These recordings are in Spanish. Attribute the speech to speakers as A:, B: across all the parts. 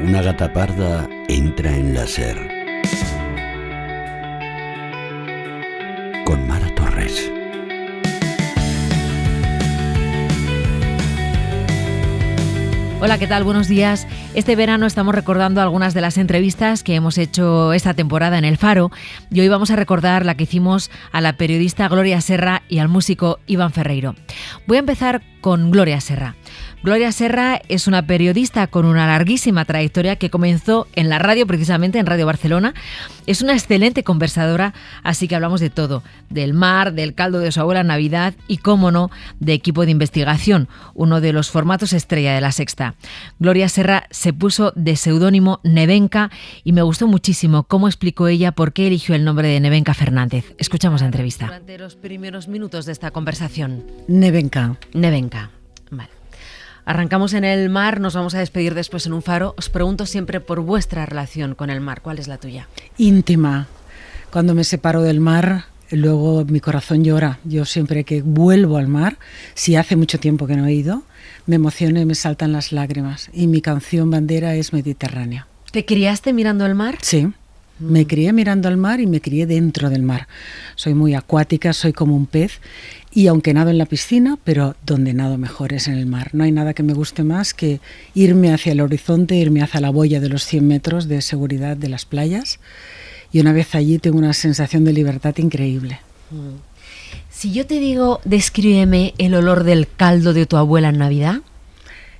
A: Una gata parda entra en la SER. Con Mara Torres.
B: Hola, ¿qué tal? Buenos días. Este verano estamos recordando algunas de las entrevistas que hemos hecho esta temporada en El Faro y hoy vamos a recordar la que hicimos a la periodista Gloria Serra y al músico Iván Ferreiro. Voy a empezar con Gloria Serra. Gloria Serra es una periodista con una larguísima trayectoria que comenzó en la radio, precisamente en Radio Barcelona. Es una excelente conversadora, así que hablamos de todo, del mar, del caldo de su abuela en Navidad y, cómo no, de Equipo de Investigación, uno de los formatos estrella de La Sexta. Gloria Serra se puso de seudónimo Nevenka y me gustó muchísimo cómo explicó ella por qué eligió el nombre de Nevenka Fernández. Escuchamos la entrevista. Durante los primeros minutos de esta conversación.
C: Nevenka.
B: Vale. Arrancamos en el mar, nos vamos a despedir después en un faro. Os pregunto siempre por vuestra relación con el mar. ¿Cuál es la tuya?
C: Íntima. Cuando me separo del mar, luego mi corazón llora. Yo siempre que vuelvo al mar, si hace mucho tiempo que no he ido, me emociono y me saltan las lágrimas. Y mi canción bandera es Mediterránea.
B: ¿Te criaste mirando el mar?
C: Sí. Me crié mirando al mar y me crié dentro del mar. Soy muy acuática, soy como un pez y aunque nado en la piscina, pero donde nado mejor es en el mar. No hay nada que me guste más que irme hacia el horizonte, irme hacia la boya de los 100 metros de seguridad de las playas y una vez allí tengo una sensación de libertad increíble.
B: Si yo te digo, descríbeme el olor del caldo de tu abuela en Navidad.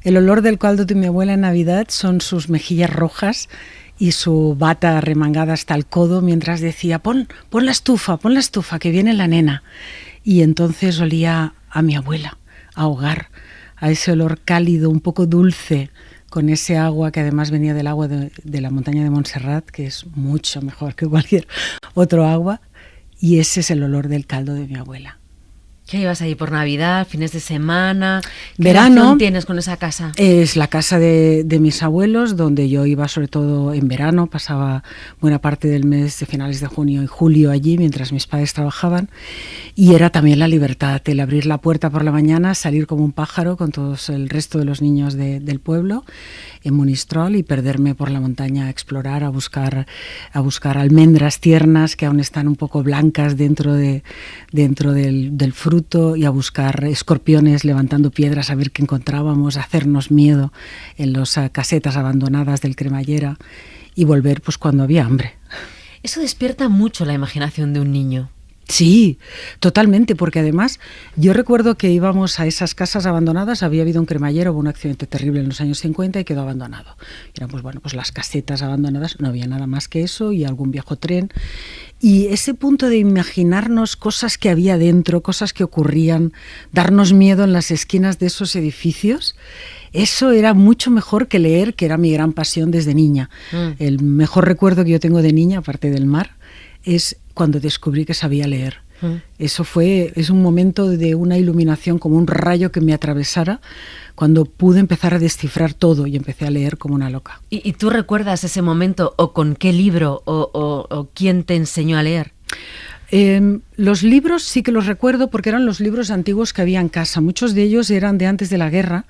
C: El olor del caldo de mi abuela en Navidad son sus mejillas rojas y su bata remangada hasta el codo mientras decía, pon la estufa, que viene la nena. Y entonces olía a mi abuela, a hogar, a ese olor cálido, un poco dulce, con ese agua que además venía del agua de la montaña de Montserrat, que es mucho mejor que cualquier otro agua. Y ese es el olor del caldo de mi abuela.
B: ¿Qué ibas ahí por Navidad, fines de semana? ¿Qué
C: Verano
B: relación tienes con esa casa?
C: Es la casa de mis abuelos, donde yo iba sobre todo en verano, pasaba buena parte del mes de finales de junio y julio allí, mientras mis padres trabajaban, y era también la libertad, el abrir la puerta por la mañana, salir como un pájaro con todos el resto de los niños del pueblo, en Monistrol, y perderme por la montaña a explorar, a buscar almendras tiernas que aún están un poco blancas dentro del fruto, y a buscar escorpiones levantando piedras a ver qué encontrábamos, a hacernos miedo en las casetas abandonadas del cremallera y volver pues cuando había hambre.
B: Eso despierta mucho la imaginación de un niño.
C: Sí, totalmente, porque además yo recuerdo que íbamos a esas casas abandonadas, había habido un cremallero, hubo un accidente terrible en los años 50 y quedó abandonado. Eran pues las casetas abandonadas, no había nada más que eso y algún viejo tren. Y ese punto de imaginarnos cosas que había dentro, cosas que ocurrían, darnos miedo en las esquinas de esos edificios, eso era mucho mejor que leer, que era mi gran pasión desde niña. El mejor recuerdo que yo tengo de niña, aparte del mar, es cuando descubrí que sabía leer. Eso es un momento de una iluminación, como un rayo que me atravesara, cuando pude empezar a descifrar todo y empecé a leer como una loca.
B: ¿Y tú recuerdas ese momento o con qué libro o quién te enseñó a leer?
C: Los libros sí que los recuerdo porque eran los libros antiguos que había en casa. Muchos de ellos eran de antes de la guerra,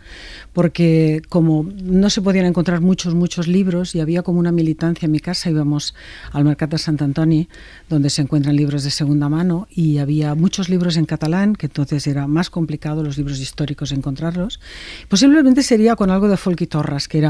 C: porque como no se podían encontrar muchos libros y había como una militancia en mi casa, íbamos al Mercat de Sant Antoni, donde se encuentran libros de segunda mano, y había muchos libros en catalán, que entonces era más complicado los libros históricos encontrarlos. Posiblemente sería con algo de Folch i Torres, que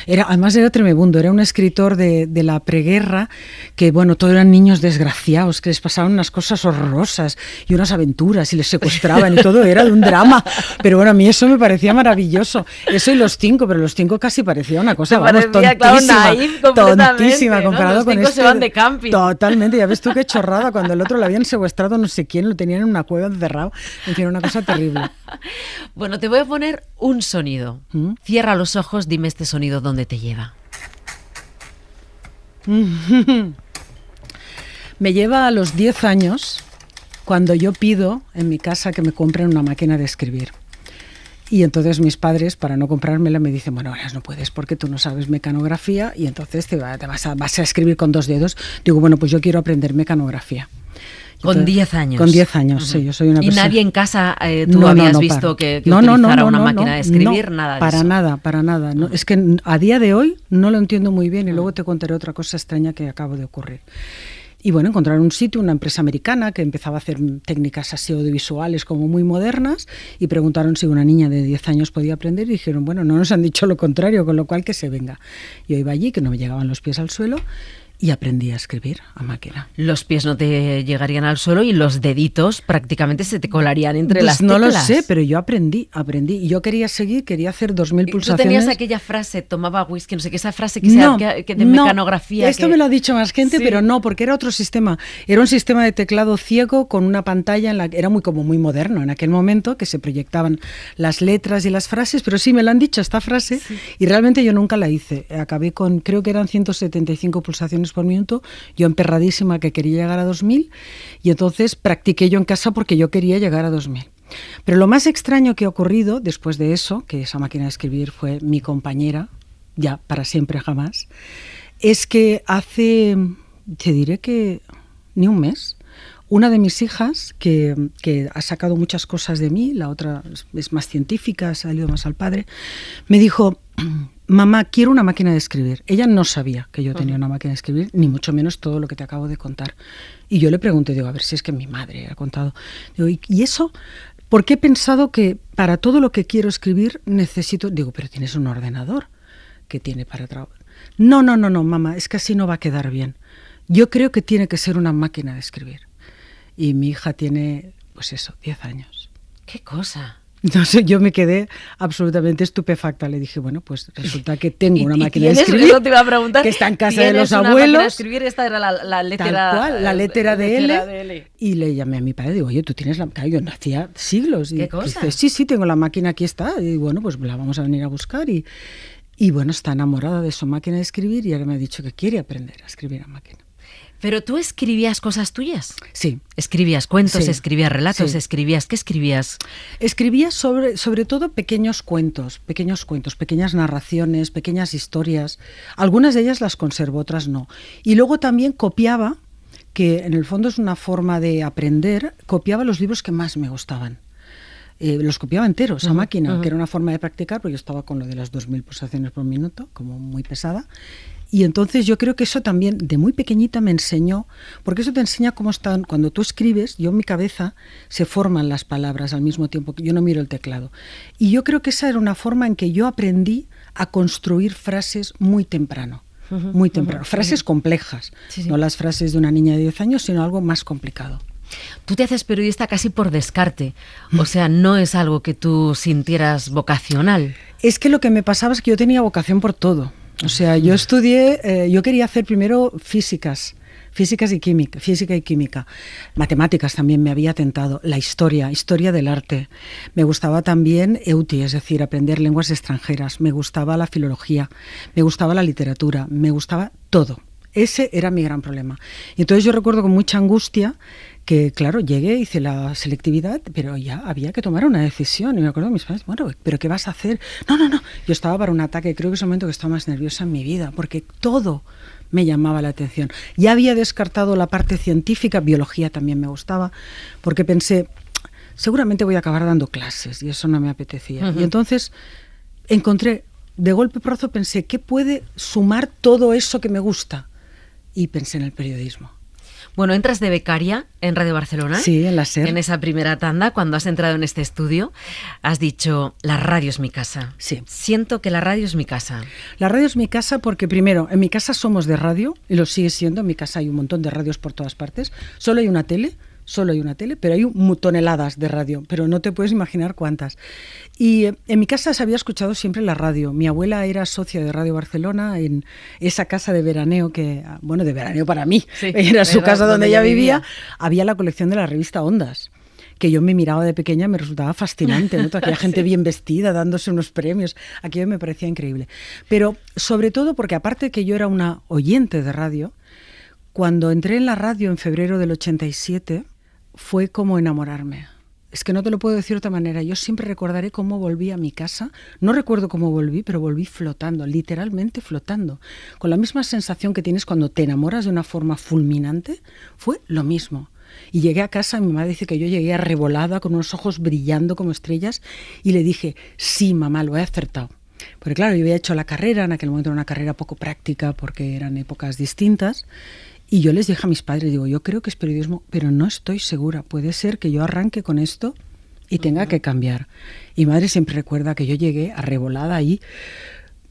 C: además era tremebundo, era un escritor de la preguerra, que bueno, todos eran niños desgraciados, que les pasaban unas cosas horrorosas y unas aventuras y les secuestraban y todo era de un drama, pero bueno, a mí eso me parecía maravilloso, eso y Los Cinco, pero Los Cinco casi parecía una cosa, tontísima,
B: claro, naif,
C: tontísima, ¿no? Comparado
B: Los
C: con
B: Cinco se van de camping.
C: Totalmente, ya ves tú qué chorrada, cuando el otro lo habían secuestrado no sé quién, lo tenían en una cueva encerrado, en fin, una cosa terrible.
B: Bueno, te voy a poner un sonido. Cierra los ojos, dime este sonido dónde te lleva.
C: Me lleva a los 10 años, cuando yo pido en mi casa que me compren una máquina de escribir. Y entonces mis padres, para no comprármela, me dicen, bueno, ahora no puedes porque tú no sabes mecanografía y entonces vas a escribir con 2 dedos. Digo, bueno, pues yo quiero aprender mecanografía.
B: Con 10 años.
C: Con 10 años, sí, yo soy una persona.
B: ¿Y nadie en casa tú habías visto que utilizara una máquina de escribir? Nada de
C: para
B: eso.
C: Para nada. No, es que a día de hoy no lo entiendo muy bien y luego te contaré otra cosa extraña que acabo de ocurrir. Y bueno, encontraron un sitio, una empresa americana que empezaba a hacer técnicas así audiovisuales como muy modernas y preguntaron si una niña de 10 años podía aprender y dijeron, bueno, no nos han dicho lo contrario, con lo cual que se venga. Yo iba allí, que no me llegaban los pies al suelo, y aprendí a escribir a máquina.
B: Los pies no te llegarían al suelo y los deditos prácticamente se te colarían entre las teclas.
C: No lo sé, pero yo aprendí. Y yo quería seguir, quería hacer 2000 pulsaciones.
B: ¿Tú tenías aquella frase, tomaba whisky, no sé qué, esa frase que de mecanografía?
C: Esto me lo ha dicho más gente, sí. Pero no, porque era otro sistema. Era un sistema de teclado ciego con una pantalla en la que era muy moderno en aquel momento, que se proyectaban las letras y las frases, pero sí me lo han dicho esta frase, sí. Y realmente yo nunca la hice. Acabé con, creo que eran 175 pulsaciones por minuto, yo emperradísima que quería llegar a 2000 y entonces practiqué yo en casa porque yo quería llegar a 2000. Pero lo más extraño que ha ocurrido después de eso, que esa máquina de escribir fue mi compañera, ya para siempre jamás, es que hace, te diré que ni un mes, una de mis hijas, que ha sacado muchas cosas de mí, la otra es más científica, ha salido más al padre, me dijo, mamá, quiero una máquina de escribir. Ella no sabía que yo tenía una máquina de escribir, ni mucho menos todo lo que te acabo de contar. Y yo le pregunté, digo, a ver si es que mi madre ha contado. Digo, ¿y eso? Porque he pensado que para todo lo que quiero escribir necesito... Digo, pero tienes un ordenador que tiene para trabajar. No, mamá, es que así no va a quedar bien. Yo creo que tiene que ser una máquina de escribir. Y mi hija tiene, pues eso, 10 años.
B: ¡Qué cosa!
C: No sé, yo me quedé absolutamente estupefacta. Le dije, bueno, pues resulta que tengo una máquina de escribir.
B: Eso te iba a preguntar.
C: Que está en casa de los abuelos.
B: Máquina de escribir, esta era la letra.
C: Tal cual, la letra de L. Y le llamé a mi padre, digo, oye, tú tienes la máquina. Yo no hacía siglos.
B: ¿Qué cosa?
C: Dice, sí, tengo la máquina, aquí está. Y bueno, pues la vamos a venir a buscar. Y bueno, está enamorada de su máquina de escribir y ahora me ha dicho que quiere aprender a escribir a máquina.
B: ¿Pero tú escribías cosas tuyas?
C: Sí.
B: ¿Escribías cuentos,
C: sí.
B: Escribías relatos,
C: Sí.
B: escribías? ¿Qué escribías?
C: Escribía sobre todo pequeños cuentos, pequeñas narraciones, pequeñas historias. Algunas de ellas las conservo, otras no. Y luego también copiaba, que en el fondo es una forma de aprender, copiaba los libros que más me gustaban. Los copiaba enteros a máquina, que era una forma de practicar, porque yo estaba con lo de las 2000 pulsaciones por minuto, como muy pesada. Y entonces yo creo que eso también de muy pequeñita me enseñó, porque eso te enseña cómo están, cuando tú escribes, yo en mi cabeza se forman las palabras al mismo tiempo que yo no miro el teclado. Y yo creo que esa era una forma en que yo aprendí a construir frases muy temprano. Muy temprano. Frases complejas,
B: sí.
C: No las frases de una niña de 10 años, sino algo más complicado.
B: Tú te haces periodista casi por descarte, o sea, no es algo que tú sintieras vocacional.
C: Es que lo que me pasaba es que yo tenía vocación por todo. O sea, yo estudié, yo quería hacer primero física y química. Matemáticas también me había tentado, la historia del arte. Me gustaba también EUTI, es decir, aprender lenguas extranjeras. Me gustaba la filología, me gustaba la literatura, me gustaba todo. Ese era mi gran problema. Y entonces yo recuerdo con mucha angustia que, claro, llegué, hice la selectividad, pero ya había que tomar una decisión. Y me acuerdo de mis padres, bueno, ¿pero qué vas a hacer? No. Yo estaba para un ataque, creo que es el momento que estaba más nerviosa en mi vida, porque todo me llamaba la atención. Ya había descartado la parte científica, biología también me gustaba, porque pensé, seguramente voy a acabar dando clases, y eso no me apetecía. Y entonces encontré, de golpe porrazo, pensé, ¿qué puede sumar todo eso que me gusta? Y pensé en el periodismo.
B: Bueno, entras de becaria en Radio Barcelona.
C: Sí, en la SER.
B: En esa primera tanda, cuando has entrado en este estudio, has dicho, la radio es mi casa.
C: Sí.
B: Siento que la radio es mi casa.
C: La radio es mi casa porque, primero, en mi casa somos de radio, y lo sigue siendo. En mi casa hay un montón de radios por todas partes. Solo hay una tele, pero hay toneladas de radio, pero no te puedes imaginar cuántas. Y en mi casa se había escuchado siempre la radio. Mi abuela era socia de Radio Barcelona en esa casa de veraneo que, bueno, de veraneo para mí, sí, era su casa donde ella vivía. Había la colección de la revista Ondas, que yo me miraba de pequeña, me resultaba fascinante, ¿no? Toda aquella gente bien vestida, dándose unos premios, aquello me parecía increíble. Pero sobre todo porque aparte de que yo era una oyente de radio, cuando entré en la radio en febrero del 87, fue como enamorarme. Es que no te lo puedo decir de otra manera. Yo siempre recordaré cómo volví a mi casa. No recuerdo cómo volví, pero volví flotando, literalmente flotando. Con la misma sensación que tienes cuando te enamoras de una forma fulminante, fue lo mismo. Y llegué a casa, mi madre dice que yo llegué arrebolada, con unos ojos brillando como estrellas, y le dije, sí, mamá, lo he acertado. Porque claro, yo había hecho la carrera, en aquel momento era una carrera poco práctica, porque eran épocas distintas, y yo les dije a mis padres, digo, yo creo que es periodismo, pero no estoy segura. Puede ser que yo arranque con esto y tenga que cambiar. Y mi madre siempre recuerda que yo llegué arrebolada ahí,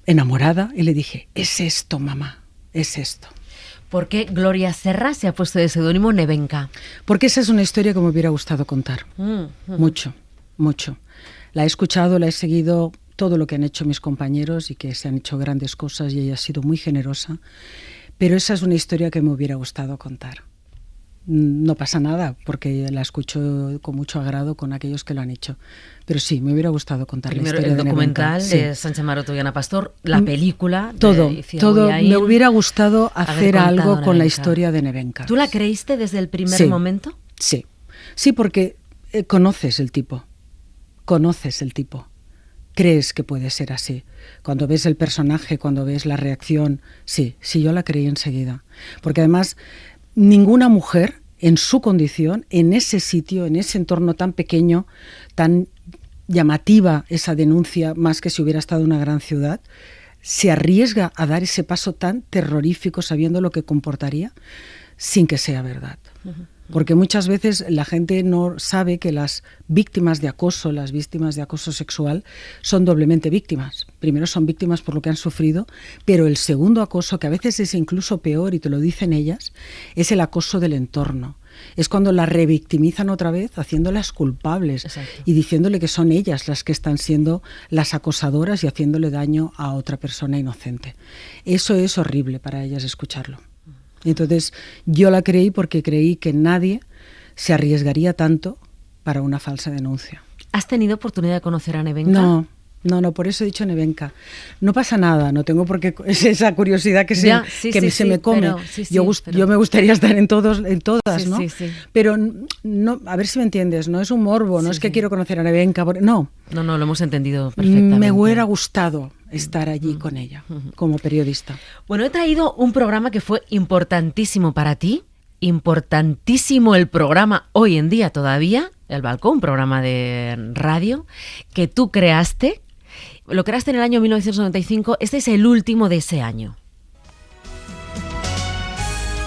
C: enamorada, y le dije, es esto, mamá, es esto.
B: ¿Por qué Gloria Serra se ha puesto de seudónimo Nevenka?
C: Porque esa es una historia que me hubiera gustado contar. Mucho, mucho. La he escuchado, la he seguido, todo lo que han hecho mis compañeros y que se han hecho grandes cosas y ella ha sido muy generosa. Pero esa es una historia que me hubiera gustado contar. No pasa nada, porque la escucho con mucho agrado con aquellos que lo han hecho. Pero sí, me hubiera gustado contar
B: Primero,
C: la historia de Nevenka.
B: el documental de Sánchez Maroto y Ana Pastor, la película
C: todo,
B: de Iciar
C: todo.
B: Boyain,
C: Me hubiera gustado hacer algo con la
B: Nevenka.
C: historia de Nevenka.
B: ¿Tú la creíste desde el primer
C: Sí,
B: momento?
C: Sí, sí, porque conoces el tipo, crees que puede ser así. Cuando ves el personaje, cuando ves la reacción, sí, yo la creí enseguida. Porque además, ninguna mujer en su condición, en ese sitio, en ese entorno tan pequeño, tan llamativa esa denuncia, más que si hubiera estado en una gran ciudad, se arriesga a dar ese paso tan terrorífico sabiendo lo que comportaría sin que sea verdad. Porque muchas veces la gente no sabe que las víctimas de acoso, las víctimas de acoso sexual, son doblemente víctimas. Primero son víctimas por lo que han sufrido, pero el segundo acoso, que a veces es incluso peor, y te lo dicen ellas, es el acoso del entorno. Es cuando las revictimizan otra vez, haciéndolas culpables. Exacto. Y diciéndole que son ellas las que están siendo las acosadoras y haciéndole daño a otra persona inocente. Eso es horrible para ellas escucharlo. Entonces yo la creí porque creí que nadie se arriesgaría tanto para una falsa denuncia.
B: ¿Has tenido oportunidad de conocer a Nevenka?
C: No, por eso he dicho Nevenka. No pasa nada, no tengo por qué, es esa curiosidad que se me come. Pero, yo me gustaría estar en todas, ¿no? Sí. Pero no, a ver si me entiendes, no es un morbo, no es que quiero conocer a Nevenka, no.
B: No, lo hemos entendido perfectamente.
C: Me hubiera gustado estar allí con ella, como periodista.
B: Bueno, he traído un programa que fue importantísimo para ti, importantísimo el programa hoy en día todavía, El Balcón, un programa de radio que tú creaste. Lo creaste en el año 1995, este es el último de ese año.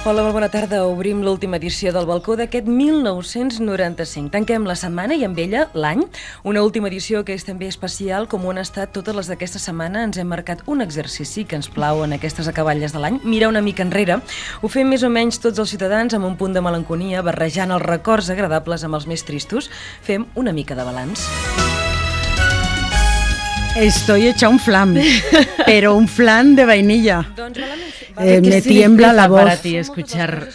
D: Hola, molt bona tarda. Obrim l'última edició del Balcó d'aquest 1995. Tanquem la setmana i amb ella l'any. Una última edició que és també especial, com ho han estat totes les d'aquesta setmana. Ens hem marcat un exercici que ens plau en aquestes acaballes de l'any, mirar una mica enrere. Ho fem més o menys tots els ciutadans amb un punt de melanconia, barrejant els records agradables amb els més tristos. Fem una mica de balanç.
C: Estoy hecha un flan, pero un flan de vainilla. Me tiembla la voz.
B: Para ti escuchar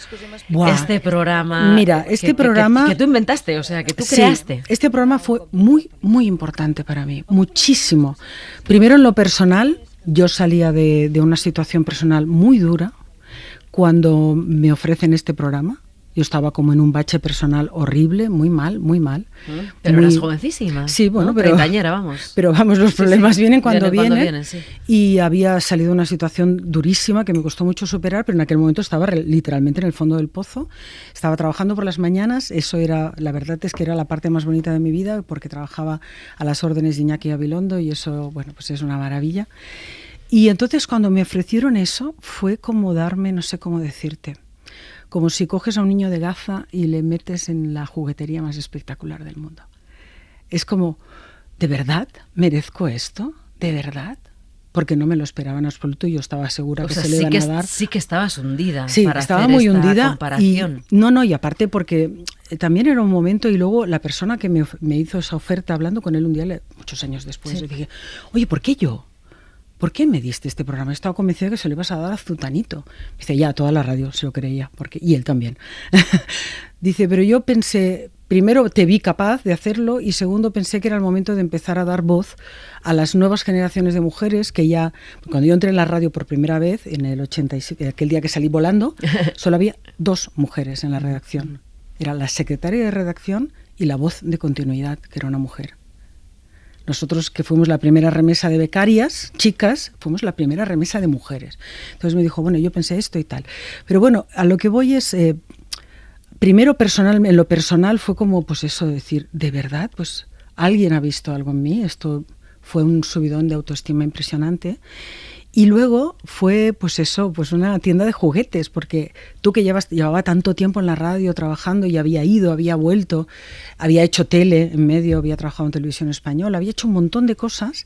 B: este programa.
C: Mira, este programa
B: que tú inventaste, o sea, que tú creaste.
C: Este programa fue muy, muy importante para mí, muchísimo. Primero en lo personal, yo salía de una situación personal muy dura cuando me ofrecen este programa. Yo estaba como en un bache personal horrible, muy mal.
B: Pero eras jovencísima.
C: Sí, bueno,
B: ¿no?
C: pero...
B: Treintañera, vamos.
C: Pero vamos, los problemas vienen cuando vienen.
B: Sí.
C: Y había salido una situación durísima que me costó mucho superar, pero en aquel momento estaba literalmente en el fondo del pozo. Estaba trabajando por las mañanas, eso era, la verdad es que era la parte más bonita de mi vida, porque trabajaba a las órdenes de Iñaki Gabilondo y eso, bueno, pues es una maravilla. Y entonces cuando me ofrecieron eso, fue como darme, no sé cómo decirte, como si coges a un niño de Gaza y le metes en la juguetería más espectacular del mundo. Es como, ¿de verdad merezco esto? ¿De verdad? Porque no me lo esperaba en absoluto y yo estaba segura que se le iban a dar.
B: Sí que estabas hundida.
C: Sí,
B: para
C: estaba
B: hacer
C: muy
B: esta
C: hundida.
B: Comparación.
C: Y aparte porque también era un momento, y luego la persona que me hizo esa oferta, hablando con él un día, muchos años después, le dije, oye, ¿por qué yo? ¿Por qué me diste este programa? He estado convencida de que se lo ibas a dar a Zutanito. Dice, ya, toda la radio se lo creía, y él también. Dice, pero yo pensé, primero te vi capaz de hacerlo y segundo pensé que era el momento de empezar a dar voz a las nuevas generaciones de mujeres que ya, cuando yo entré en la radio por primera vez, en el 87, aquel día que salí volando, solo había 2 mujeres en la redacción. Era la secretaria de redacción y la voz de continuidad, que era una mujer. Nosotros, que fuimos la primera remesa de becarias, chicas, fuimos la primera remesa de mujeres. Entonces me dijo, bueno, yo pensé esto y tal. Pero bueno, a lo que voy es, primero en lo personal fue como, pues eso, decir, de verdad, pues alguien ha visto algo en mí. Esto fue un subidón de autoestima impresionante. Y luego fue, pues eso, pues una tienda de juguetes, porque tú que llevaba tanto tiempo en la radio trabajando y había ido, había vuelto, había hecho tele en medio, había trabajado en televisión española, había hecho un montón de cosas,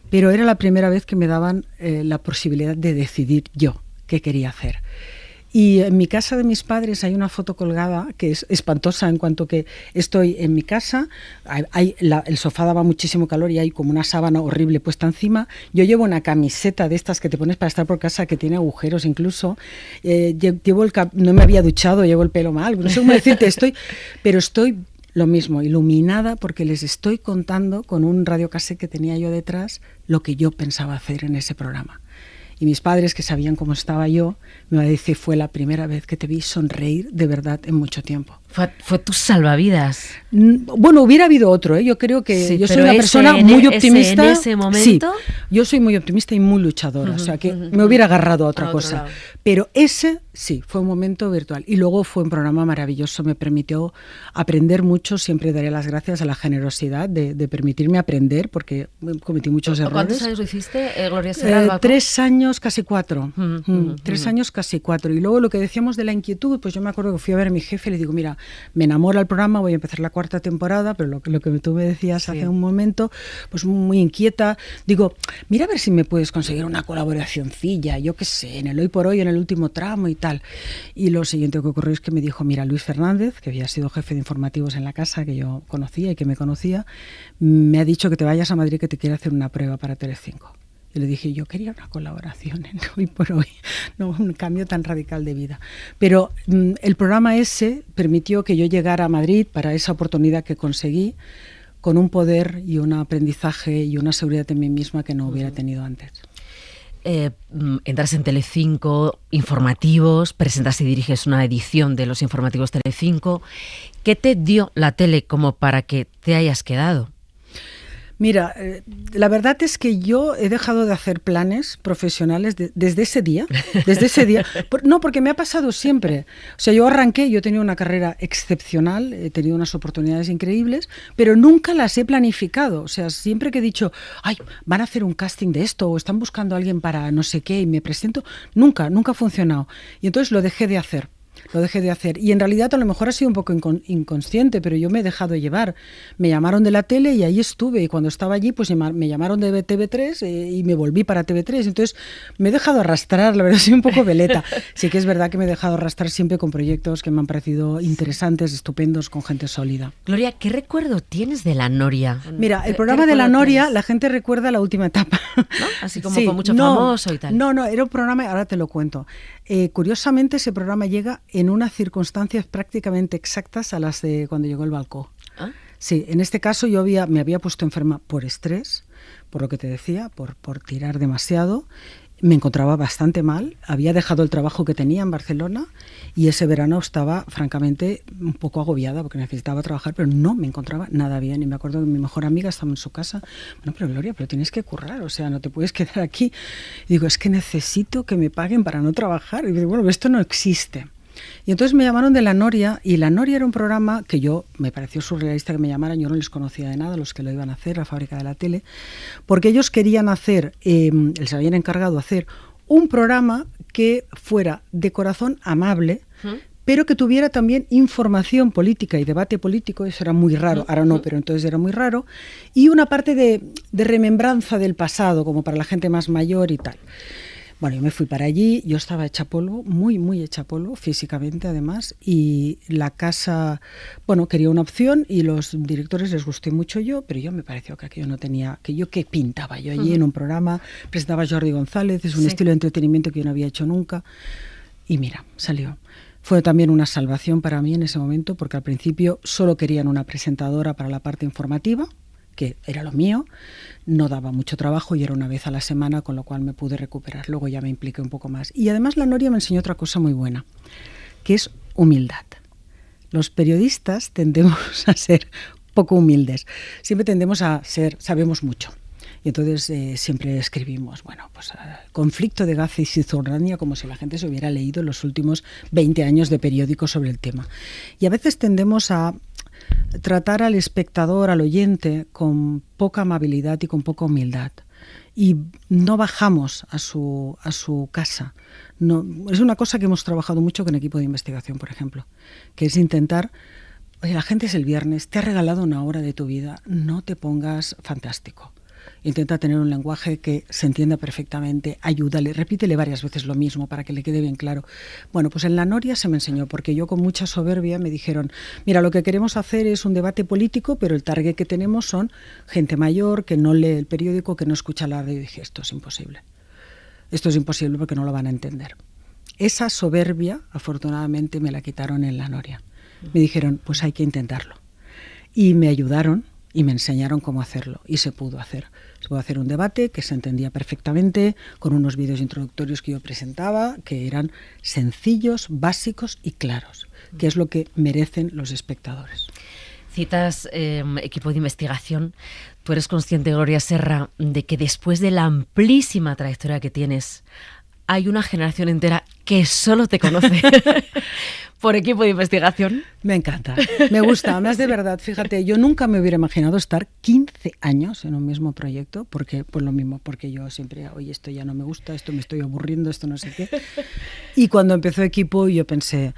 C: pero era la primera vez que me daban la posibilidad de decidir yo qué quería hacer. Y en mi casa de mis padres hay una foto colgada que es espantosa en cuanto que estoy en mi casa, el sofá daba muchísimo calor y hay como una sábana horrible puesta encima. Yo llevo una camiseta de estas que te pones para estar por casa que tiene agujeros incluso. No me había duchado, llevo el pelo mal, no sé cómo decirte, pero estoy lo mismo, iluminada porque les estoy contando con un radiocassette que tenía yo detrás lo que yo pensaba hacer en ese programa. Y mis padres, que sabían cómo estaba yo, me van a decir, fue la primera vez que te vi sonreír de verdad en mucho tiempo.
B: Fue tu salvavidas.
C: Bueno, hubiera habido otro, ¿eh? Yo creo que
B: sí,
C: yo soy una persona muy optimista.
B: En ese momento.
C: Sí, yo soy muy optimista y muy luchadora, o sea que me hubiera agarrado a otra cosa.
B: Lado.
C: Pero ese sí, fue un momento virtual. Y luego fue un programa maravilloso, me permitió aprender mucho. Siempre daré las gracias a la generosidad de permitirme aprender, porque cometí muchos errores.
B: ¿Cuántos años lo hiciste, Gloria Serral?
C: 3 años, casi 4. 3 años, casi 4. Y luego lo que decíamos de la inquietud, pues yo me acuerdo que fui a ver a mi jefe y le digo, mira, me enamora el programa, voy a empezar la 4ª temporada, pero lo que tú me decías hace un momento, pues muy inquieta. Digo, mira a ver si me puedes conseguir una colaboracioncilla, yo qué sé, en el Hoy por Hoy, en el último tramo y tal. Y lo siguiente que ocurrió es que me dijo, mira, Luis Fernández, que había sido jefe de informativos en la casa, que yo conocía y que me conocía, me ha dicho que te vayas a Madrid, que te quiere hacer una prueba para Telecinco. Y le dije, yo quería una colaboración en Hoy por Hoy, no un cambio tan radical de vida. Pero el programa ese permitió que yo llegara a Madrid para esa oportunidad que conseguí, con un poder y un aprendizaje y una seguridad en mí misma que no hubiera tenido antes.
B: Entras en Telecinco, informativos, presentas y diriges una edición de los informativos Telecinco. ¿Qué te dio la tele como para que te hayas quedado?
C: Mira, la verdad es que yo he dejado de hacer planes profesionales desde ese día. No, porque me ha pasado siempre. O sea, yo tenía una carrera excepcional, he tenido unas oportunidades increíbles, pero nunca las he planificado. O sea, siempre que he dicho, ay, van a hacer un casting de esto o están buscando a alguien para no sé qué y me presento, nunca ha funcionado. Y entonces lo dejé de hacer. Y en realidad a lo mejor ha sido un poco inconsciente, pero yo me he dejado llevar. Me llamaron de la tele y ahí estuve, y cuando estaba allí pues me llamaron de TV3 y me volví para TV3. Entonces me he dejado arrastrar, la verdad, soy un poco veleta. Sí que es verdad que me he dejado arrastrar siempre con proyectos que me han parecido interesantes, estupendos, con gente sólida.
B: Gloria, ¿qué recuerdo tienes de La Noria?
C: Mira, el programa de La Noria, tienes? La gente recuerda la última etapa.
B: ¿No? Así como con mucho famoso y tal.
C: No, era un programa, ahora te lo cuento. Curiosamente ese programa llega en unas circunstancias prácticamente exactas a las de cuando llegó el Balcó. ¿Ah? Sí, en este caso yo me había puesto enferma por estrés, por lo que te decía, por tirar demasiado. Me encontraba bastante mal, había dejado el trabajo que tenía en Barcelona y ese verano estaba francamente un poco agobiada porque necesitaba trabajar, pero no me encontraba nada bien. Y me acuerdo que mi mejor amiga estaba en su casa, bueno, pero Gloria, pero tienes que currar, o sea, no te puedes quedar aquí. Y digo, es que necesito que me paguen para no trabajar. Y digo, bueno, esto no existe. Y entonces me llamaron de La Noria, y La Noria era un programa que me pareció surrealista que me llamaran. Yo no les conocía de nada, los que lo iban a hacer, la fábrica de la tele, porque ellos querían hacer, les habían encargado hacer un programa que fuera de corazón amable, pero que tuviera también información política y debate político. Eso era muy raro, ahora no, pero entonces era muy raro, y una parte de remembranza del pasado, como para la gente más mayor y tal. Bueno, yo me fui para allí, yo estaba hecha polvo, muy, muy hecha polvo, físicamente además, y la casa, bueno, quería una opción y los directores les gusté mucho yo, pero yo me pareció que aquello no tenía, que yo qué pintaba yo allí en un programa, presentaba a Jordi González, es un estilo de entretenimiento que yo no había hecho nunca, y mira, salió. Fue también una salvación para mí en ese momento, porque al principio solo querían una presentadora para la parte informativa, que era lo mío, no daba mucho trabajo y era una vez a la semana, con lo cual me pude recuperar. Luego ya me impliqué un poco más. Y además La Noria me enseñó otra cosa muy buena, que es humildad. los periodistas tendemos a ser poco humildes. Siempre tendemos a sabemos mucho. Y entonces siempre escribimos, pues conflicto de Gaza y Cisjordania, como si la gente se hubiera leído los últimos 20 años de periódicos sobre el tema. Y a veces tendemos a tratar al espectador, al oyente, con poca amabilidad y con poca humildad. Y no bajamos a su casa. No, es una cosa que hemos trabajado mucho con equipo de investigación, por ejemplo, que es intentar, oye, la gente es el viernes, te ha regalado una hora de tu vida, no te pongas fantástico. Intenta tener un lenguaje que se entienda perfectamente, ayúdale, repítele varias veces lo mismo para que le quede bien claro. Bueno, pues en la Noria se me enseñó, porque yo con mucha soberbia me dijeron, mira, lo que queremos hacer es un debate político, pero el target que tenemos son gente mayor que no lee el periódico, que no escucha la radio. Y dije, esto es imposible porque no lo van a entender. Esa soberbia, afortunadamente, me la quitaron en la Noria. Me dijeron, pues hay que intentarlo. Y me ayudaron y me enseñaron cómo hacerlo, y se pudo hacer. Se pudo hacer un debate que se entendía perfectamente, con unos vídeos introductorios que yo presentaba, que eran sencillos, básicos y claros, que es lo que merecen los espectadores.
B: Citas equipo de investigación. ¿Tú eres consciente, Gloria Serra, de que después de la amplísima trayectoria que tienes, hay una generación entera que solo te conoce por equipo de investigación?
C: Me encanta, me gusta. Además, de verdad, fíjate, yo nunca me hubiera imaginado estar 15 años en un mismo proyecto, porque pues lo mismo, porque yo siempre, oye, esto ya no me gusta, esto me estoy aburriendo, esto no sé qué. Y cuando empezó equipo yo pensé,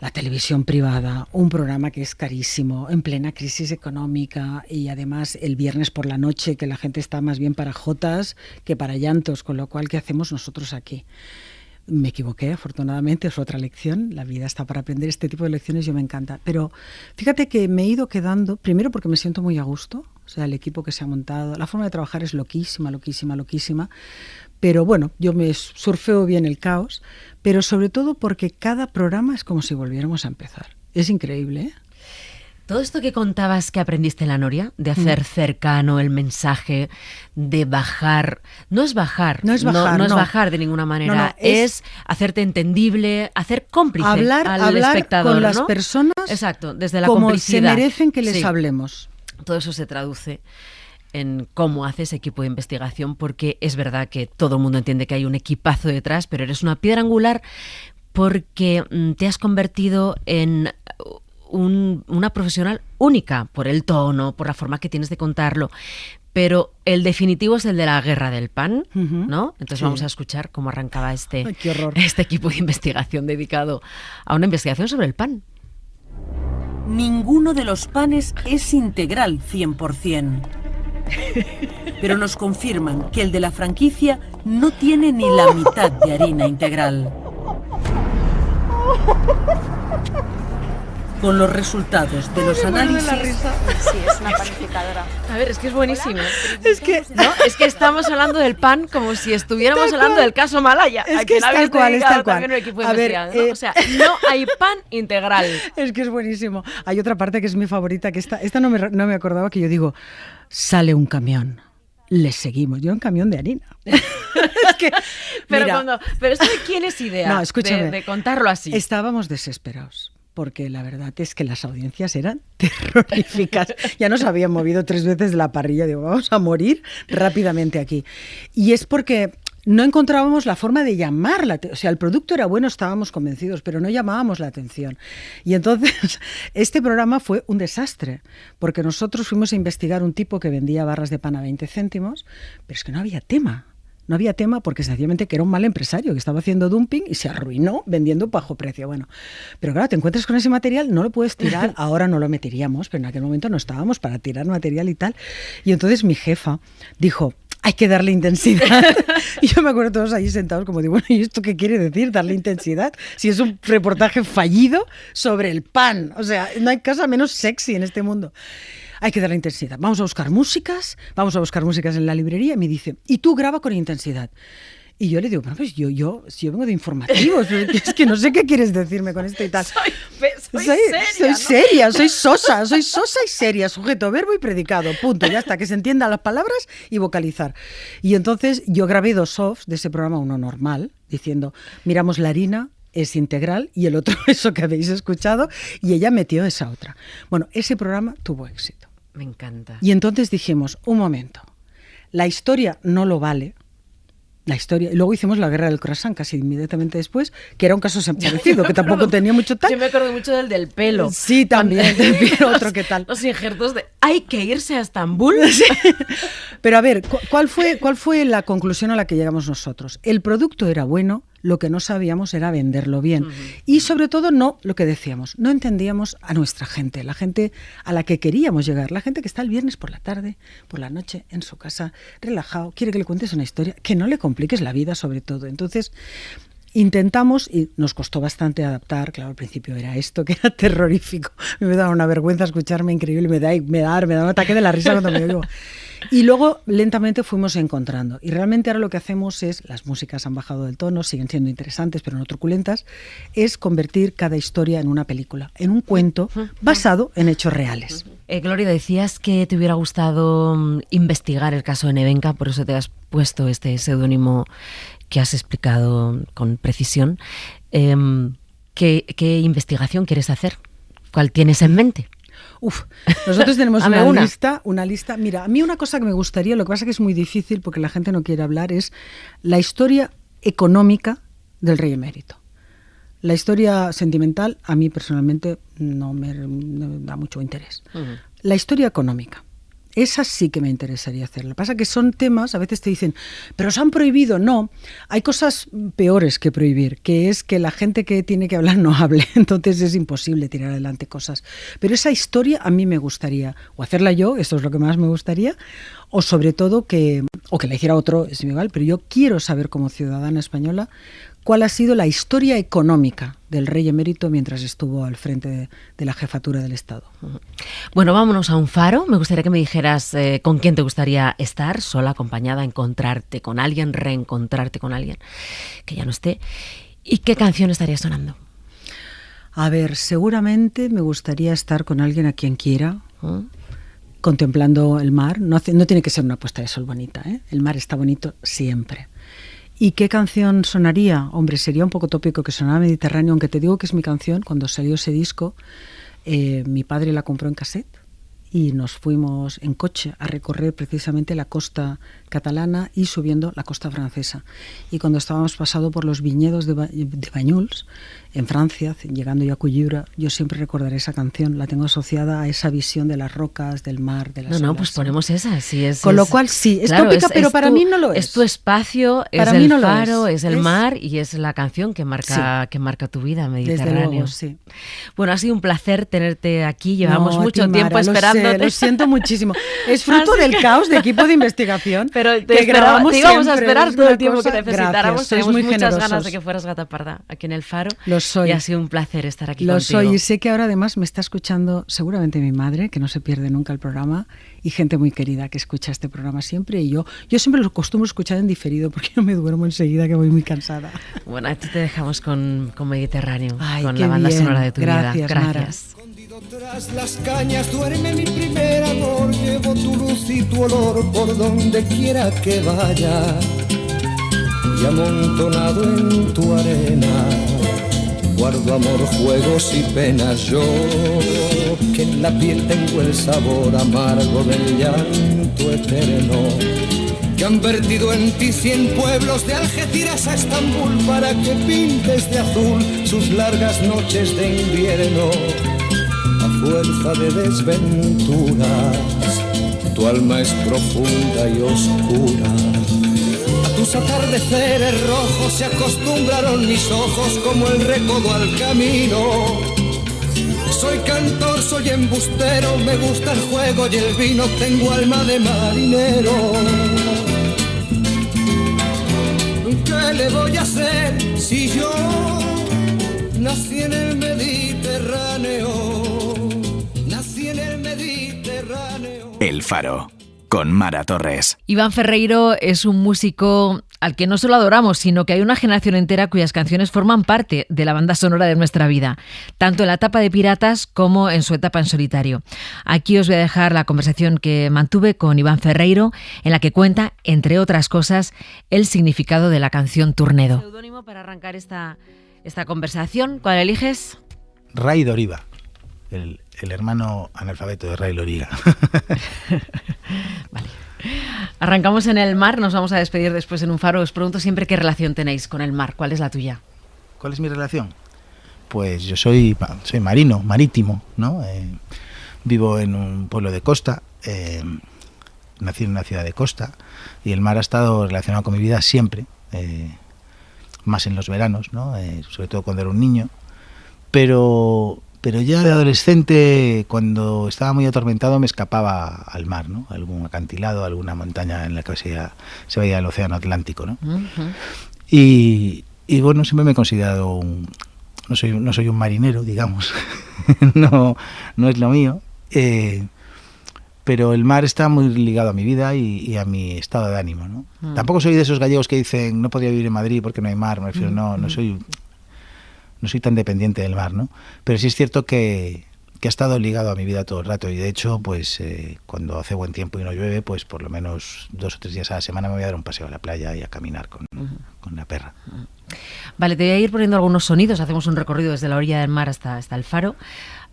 C: la televisión privada, un programa que es carísimo, en plena crisis económica, y además el viernes por la noche, que la gente está más bien para jotas que para llantos, con lo cual, ¿qué hacemos nosotros aquí? Me equivoqué, afortunadamente, es otra lección. La vida está para aprender este tipo de lecciones, yo me encanta. Pero fíjate que me he ido quedando, primero porque me siento muy a gusto, o sea, el equipo que se ha montado, la forma de trabajar es loquísima, pero bueno, yo me surfeo bien el caos, pero sobre todo porque cada programa es como si volviéramos a empezar. Es increíble, ¿eh?
B: Todo esto que contabas que aprendiste en la Noria, de hacer cercano el mensaje, de bajar, no es bajar de ninguna manera, es hacerte entendible, hacer cómplice al espectador,
C: con
B: ¿no?
C: las personas.
B: Exacto, desde la
C: como
B: complicidad.
C: Se merecen que les hablemos.
B: Todo eso se traduce en cómo haces equipo de investigación, porque es verdad que todo el mundo entiende que hay un equipazo detrás, pero eres una piedra angular porque te has convertido en una profesional única por el tono, por la forma que tienes de contarlo. Pero el definitivo es el de la guerra del pan, ¿no? Entonces vamos a escuchar cómo arrancaba este equipo de investigación dedicado a una investigación sobre el pan.
E: Ninguno de los panes es integral 100%. Pero nos confirman que el de la franquicia no tiene ni la mitad de harina integral. Con los resultados de los análisis...
F: Sí, es una panificadora.
B: A ver, es que es buenísimo. Es que estamos hablando del pan como si estuviéramos hablando del caso Malaya.
C: Es que es tal cual.
B: A ver, ¿no? O sea, no hay pan integral.
C: Es que es buenísimo. Hay otra parte que es mi favorita, que esta no me acordaba, que yo digo, sale un camión, le seguimos. Yo un camión de harina. Es que,
B: pero esto de quién es idea,
C: no, escúchame,
B: de contarlo así.
C: Estábamos desesperados, porque la verdad es que las audiencias eran terroríficas. Ya nos habían movido 3 veces de la parrilla, digo, vamos a morir rápidamente aquí. Y es porque no encontrábamos la forma de llamar la atención. O sea, el producto era bueno, estábamos convencidos, pero no llamábamos la atención. Y entonces este programa fue un desastre, porque nosotros fuimos a investigar un tipo que vendía barras de pan a 20 céntimos, pero es que no había tema. No había tema porque sencillamente que era un mal empresario que estaba haciendo dumping y se arruinó vendiendo bajo precio. Bueno, pero claro, te encuentras con ese material, no lo puedes tirar, ahora no lo meteríamos, pero en aquel momento no estábamos para tirar material y tal. Y entonces mi jefa dijo, hay que darle intensidad. Y yo me acuerdo todos allí sentados como digo, bueno, ¿y esto qué quiere decir, darle intensidad? Si es un reportaje fallido sobre el pan. O sea, no hay cosa menos sexy en este mundo. Hay que darle intensidad. Vamos a buscar músicas en la librería. Y me dice, y tú graba con intensidad. Y yo le digo, bueno, pues yo vengo de informativos, es que no sé qué quieres decirme con esto y tal. Soy seria, soy sosa y seria, sujeto, verbo y predicado, punto, ya está, que se entiendan las palabras y vocalizar. Y entonces yo grabé 2 offs de ese programa, uno normal, diciendo, miramos la harina, es integral y el otro eso que habéis escuchado, y ella metió esa otra. Bueno, ese programa tuvo éxito.
B: Me encanta.
C: Y entonces dijimos, un momento, la historia no lo vale. La historia, y luego hicimos La Guerra del Croissant casi inmediatamente después, que era un caso parecido, que tampoco tenía mucho tal.
B: Yo me acuerdo mucho del pelo.
C: Sí, también, otro que tal.
B: Los injertos de hay que irse a Estambul.
C: Sí. Pero a ver, ¿cuál fue la conclusión a la que llegamos nosotros? El producto era bueno, lo que no sabíamos era venderlo bien. Y sobre todo no, lo que decíamos, no entendíamos a nuestra gente, la gente a la que queríamos llegar, la gente que está el viernes por la tarde, por la noche, en su casa, relajado, quiere que le cuentes una historia, que no le compliques la vida sobre todo. Entonces intentamos, y nos costó bastante adaptar, claro, al principio era esto, que era terrorífico, me daba una vergüenza escucharme increíble, me da un ataque de la risa cuando me oigo. Y luego lentamente fuimos encontrando, y realmente ahora lo que hacemos es, las músicas han bajado del tono, siguen siendo interesantes pero no truculentas, es convertir cada historia en una película, en un cuento basado en hechos reales.
B: Gloria, decías que te hubiera gustado investigar el caso de Nevenka, por eso te has puesto este seudónimo que has explicado con precisión. ¿Qué investigación quieres hacer? ¿Cuál tienes en mente?
C: Nosotros tenemos una lista. Mira, a mí una cosa que me gustaría, lo que pasa es que es muy difícil porque la gente no quiere hablar, es la historia económica del rey emérito. La historia sentimental a mí personalmente no me da mucho interés. La historia económica. Esa sí que me interesaría hacer. Lo que pasa es que son temas, a veces te dicen, pero se han prohibido. No, hay cosas peores que prohibir, que es que la gente que tiene que hablar no hable. Entonces es imposible tirar adelante cosas. Pero esa historia a mí me gustaría, o hacerla yo, eso es lo que más me gustaría, o sobre todo que la hiciera otro, es igual, pero yo quiero saber como ciudadana española cuál ha sido la historia económica del rey emérito mientras estuvo al frente de la jefatura del Estado.
B: Bueno, vámonos a un faro. Me gustaría que me dijeras con quién te gustaría estar, sola, acompañada, encontrarte con alguien, reencontrarte con alguien que ya no esté. ¿Y qué canción estaría sonando?
C: A ver, seguramente me gustaría estar con alguien a quien quiera, contemplando el mar. No tiene que ser una puesta de sol bonita, ¿eh? El mar está bonito siempre. ¿Y qué canción sonaría? Hombre, sería un poco tópico que sonara Mediterráneo, aunque te digo que es mi canción. Cuando salió ese disco, mi padre la compró en cassette y nos fuimos en coche a recorrer precisamente la costa catalana y subiendo la costa francesa. Y cuando estábamos pasando por los viñedos de Banyuls, en Francia, llegando ya a Culliura, yo siempre recordaré esa canción, la tengo asociada a esa visión de las rocas, del mar, de las olas.
B: No, pues ponemos esa. Sí,
C: con lo cual sí, es claro, tópica, pero para mí no lo es.
B: Es tu espacio,
C: para
B: es
C: mí
B: el
C: no
B: faro, es el mar y es la canción que marca tu vida, Mediterráneo.
C: Desde luego, sí.
B: Bueno, ha sido un placer tenerte aquí, llevamos mucho tiempo esperándote.
C: Lo siento muchísimo. Es fruto del caos de equipo de investigación.
B: Pero te íbamos a esperar todo el tiempo que necesitáramos. Tenemos muchas ganas de que fueras Gata Parda aquí en el Faro.
C: Lo soy.
B: Y ha sido un placer estar aquí
C: contigo. Lo soy, y sé que ahora además me está escuchando seguramente mi madre, que no se pierde nunca el programa, y gente muy querida que escucha este programa siempre. Y yo siempre lo acostumbro a escuchar en diferido porque yo me duermo enseguida, que voy muy cansada.
B: Bueno, a ti te dejamos con Mediterráneo,
C: ay,
B: con la banda sonora de tu vida.
C: Gracias.
G: Tras las cañas duerme mi primer amor, llevo tu luz y tu olor por donde quiera que vaya, y amontonado en tu arena guardo amor, juegos y penas. Yo que en la piel tengo el sabor amargo del llanto eterno, que han vertido en ti 100 pueblos de Algeciras a Estambul para que pintes de azul sus largas noches de invierno. A fuerza de desventuras, tu alma es profunda y oscura. A tus atardeceres rojos se acostumbraron mis ojos como el recodo al camino. Soy cantor, soy embustero, me gusta el juego y el vino, tengo alma de marinero. ¿Qué le voy a hacer si yo nací en el Mediterráneo?
H: El Faro, con Mara Torres.
B: Iván Ferreiro es un músico al que no solo adoramos, sino que hay una generación entera cuyas canciones forman parte de la banda sonora de nuestra vida, tanto en la etapa de Piratas como en su etapa en solitario. Aquí os voy a dejar la conversación que mantuve con Iván Ferreiro, en la que cuenta, entre otras cosas, el significado de la canción Turnedo. Seudónimo para arrancar esta esta conversación. ¿Cuál eliges?
I: Ray Doriva, el hermano analfabeto de Ray Loriga.
B: Vale. Arrancamos en el mar, nos vamos a despedir después en un faro. Os pregunto siempre qué relación tenéis con el mar. ¿Cuál es la tuya?
I: ¿Cuál es mi relación? Pues yo soy marítimo, ¿no? Vivo en un pueblo de costa, nací en una ciudad de costa y el mar ha estado relacionado con mi vida siempre, más en los veranos, ¿no? Sobre todo cuando era un niño. Pero ya de adolescente, cuando estaba muy atormentado, me escapaba al mar, ¿no? Algún acantilado, alguna montaña en la que se veía el océano Atlántico, ¿no? Uh-huh. Y bueno, siempre me he considerado no soy un marinero, digamos, no es lo mío, pero el mar está muy ligado a mi vida y a mi estado de ánimo, ¿no? Uh-huh. Tampoco soy de esos gallegos que dicen no podría vivir en Madrid porque no hay mar, me refiero, no soy tan dependiente del mar, ¿no? Pero sí es cierto que ha estado ligado a mi vida todo el rato y de hecho, pues cuando hace buen tiempo y no llueve, pues por lo menos 2 o 3 días a la semana me voy a dar un paseo a la playa y a caminar con la perra.
B: Vale, te voy a ir poniendo algunos sonidos, hacemos un recorrido desde la orilla del mar hasta el faro.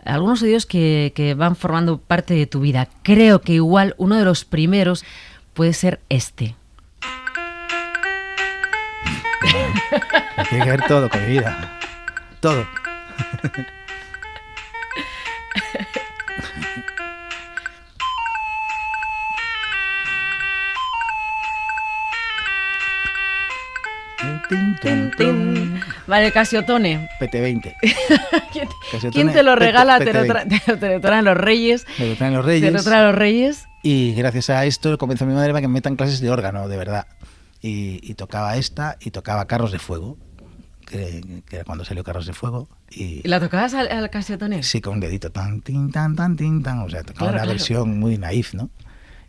B: Algunos sonidos que van formando parte de tu vida. Creo que igual uno de los primeros puede ser este.
I: Tiene que ver todo con mi vida. Todo.
B: Vale, Casiotone.
I: PT20.
B: ¿Quién te lo regala? Te lo traen los Reyes.
I: Me lo traen los Reyes.
B: Te lo traen los Reyes.
I: Y gracias a esto convenció a mi madre para que me metan clases de órgano, de verdad. Y tocaba esta y tocaba Carros de Fuego. Que era cuando salió Carros de Fuego. ¿Y
B: la tocabas al Casiotone?
I: Sí, con un dedito, tan, tin, tan, tan, tin, tan. O sea, tocaba una versión muy naif, ¿no?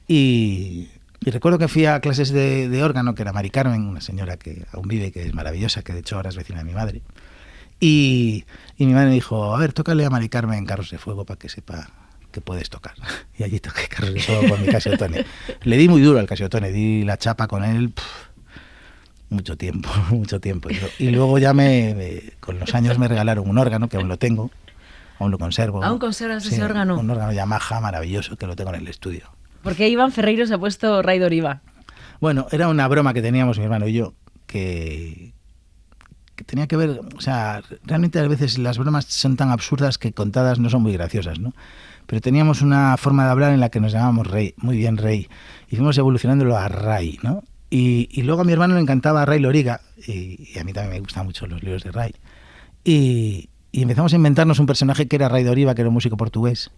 I: Y recuerdo que fui a clases de órgano, que era Mari Carmen, una señora que aún vive, que es maravillosa, que de hecho ahora es vecina de mi madre. Y mi madre me dijo, a ver, tócale a Mari Carmen Carros de Fuego para que sepa que puedes tocar. Y allí toqué Carros de Fuego con mi Casiotone. Le di muy duro al Casiotone, di la chapa con él. Mucho tiempo. Y luego ya con los años me regalaron un órgano, que aún lo tengo, aún lo conservo.
B: ¿Aún conservas ese órgano?
I: Un órgano Yamaha maravilloso, que lo tengo en el estudio.
B: ¿Por qué Iván Ferreiro se ha puesto Ray Doriva?
I: Bueno, era una broma que teníamos mi hermano y yo, que tenía que ver, o sea, realmente a veces las bromas son tan absurdas que contadas no son muy graciosas, ¿no? Pero teníamos una forma de hablar en la que nos llamábamos Rey, muy bien Rey, y fuimos evolucionándolo a Ray, ¿no? Y luego a mi hermano le encantaba Ray Loriga, y a mí también me gustan mucho los libros de Ray. Y empezamos a inventarnos un personaje que era Ray Doriva, que era un músico portugués.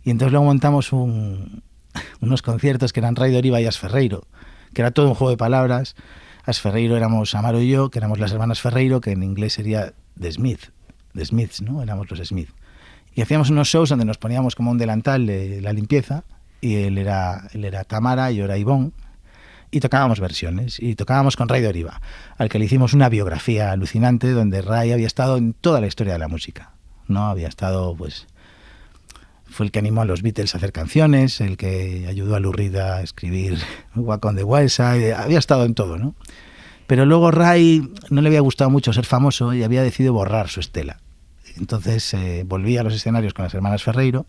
I: Y entonces luego montamos unos conciertos que eran Ray Doriva y As Ferreiro, que era todo un juego de palabras. As Ferreiro éramos Amaro y yo, que éramos las hermanas Ferreiro, que en inglés sería The Smiths, ¿no? Éramos los Smith. Y hacíamos unos shows donde nos poníamos como un delantal de la limpieza, y él era Tamara y yo era Ivonne. Y tocábamos versiones, y tocábamos con Ray Doriva, al que le hicimos una biografía alucinante donde Ray había estado en toda la historia de la música, ¿no? Había estado, pues, fue el que animó a los Beatles a hacer canciones, el que ayudó a Lou Reed a escribir Walk on the Wild Side, había estado en todo, ¿no? Pero luego Ray no le había gustado mucho ser famoso y había decidido borrar su estela. Entonces volví a los escenarios con las hermanas Ferreiro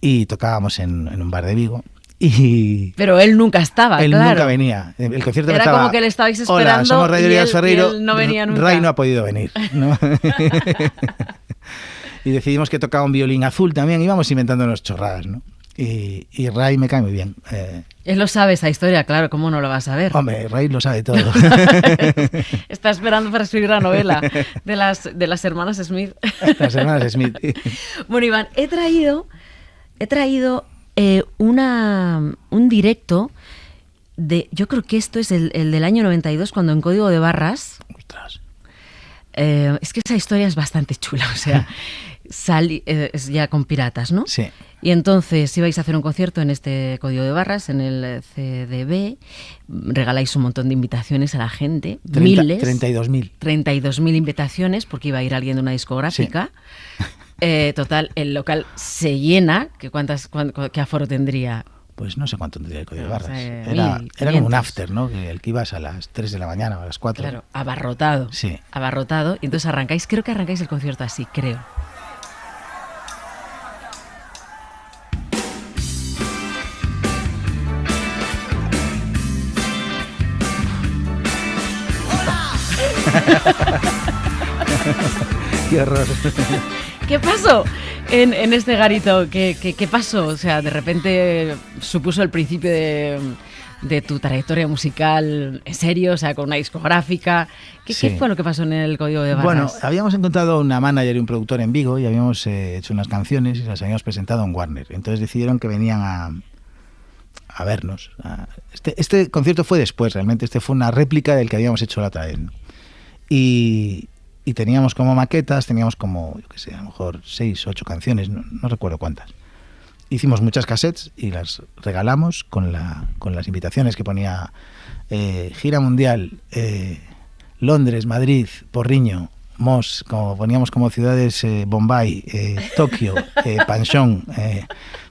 I: y tocábamos en un bar de Vigo.
B: Pero él nunca estaba,
I: él
B: claro.
I: Nunca venía. El concierto
B: era
I: estaba,
B: como que le estabais esperando.
I: Hola, somos Ray Doriva Ferreiro.
B: Y él no venía nunca.
I: Ray no ha podido venir, ¿no? Y decidimos que tocaba un violín azul también. Íbamos inventándonos chorradas, ¿no? Y Ray me cae muy bien.
B: Él lo sabe esa historia, claro, ¿cómo no lo va a saber?
I: Hombre, Ray lo sabe todo.
B: Está esperando para escribir la novela de las hermanas Smith.
I: Las hermanas Smith.
B: Bueno, Iván, he traído un directo yo creo que esto es el del año 92, cuando en Código de Barras.
I: Ostras.
B: Es que esa historia es bastante chula, o sea, es ya con piratas, ¿no?
I: Sí.
B: Y entonces ibais a hacer un concierto en este Código de Barras, en el CDB, regaláis un montón de invitaciones a la gente, miles.
I: 32.000.
B: 32.000 invitaciones, porque iba a ir alguien de una discográfica. Sí. Total, el local se llena. ¿Qué aforo tendría?
I: Pues no sé cuánto tendría el código de
B: No,
I: barras.
B: o sea,
I: Era
B: 1500.
I: como un after, ¿no? El que ibas a las 3 de la mañana o a las 4.
B: Claro, abarrotado.
I: Sí.
B: Abarrotado. Y entonces creo que arrancáis el concierto así, creo.
I: Qué horror.
B: ¿Qué pasó en este garito? ¿Qué pasó? O sea, de repente supuso el principio de tu trayectoria musical en serio, o sea, con una discográfica. ¿Qué fue lo que pasó en el Código de Barras?
I: Bueno, habíamos encontrado una manager y un productor en Vigo y habíamos hecho unas canciones y las habíamos presentado en Warner. Entonces decidieron que venían a vernos. Este concierto fue después, realmente. Este fue una réplica del que habíamos hecho la otra vez, ¿no? Y teníamos como maquetas, teníamos como, yo qué sé, a lo mejor 6 o 8 canciones, no recuerdo cuántas. Hicimos muchas cassettes y las regalamos con las invitaciones que ponía gira mundial, Londres, Madrid, Porriño, Mos, como poníamos como ciudades, Bombay, Tokio, Panchón,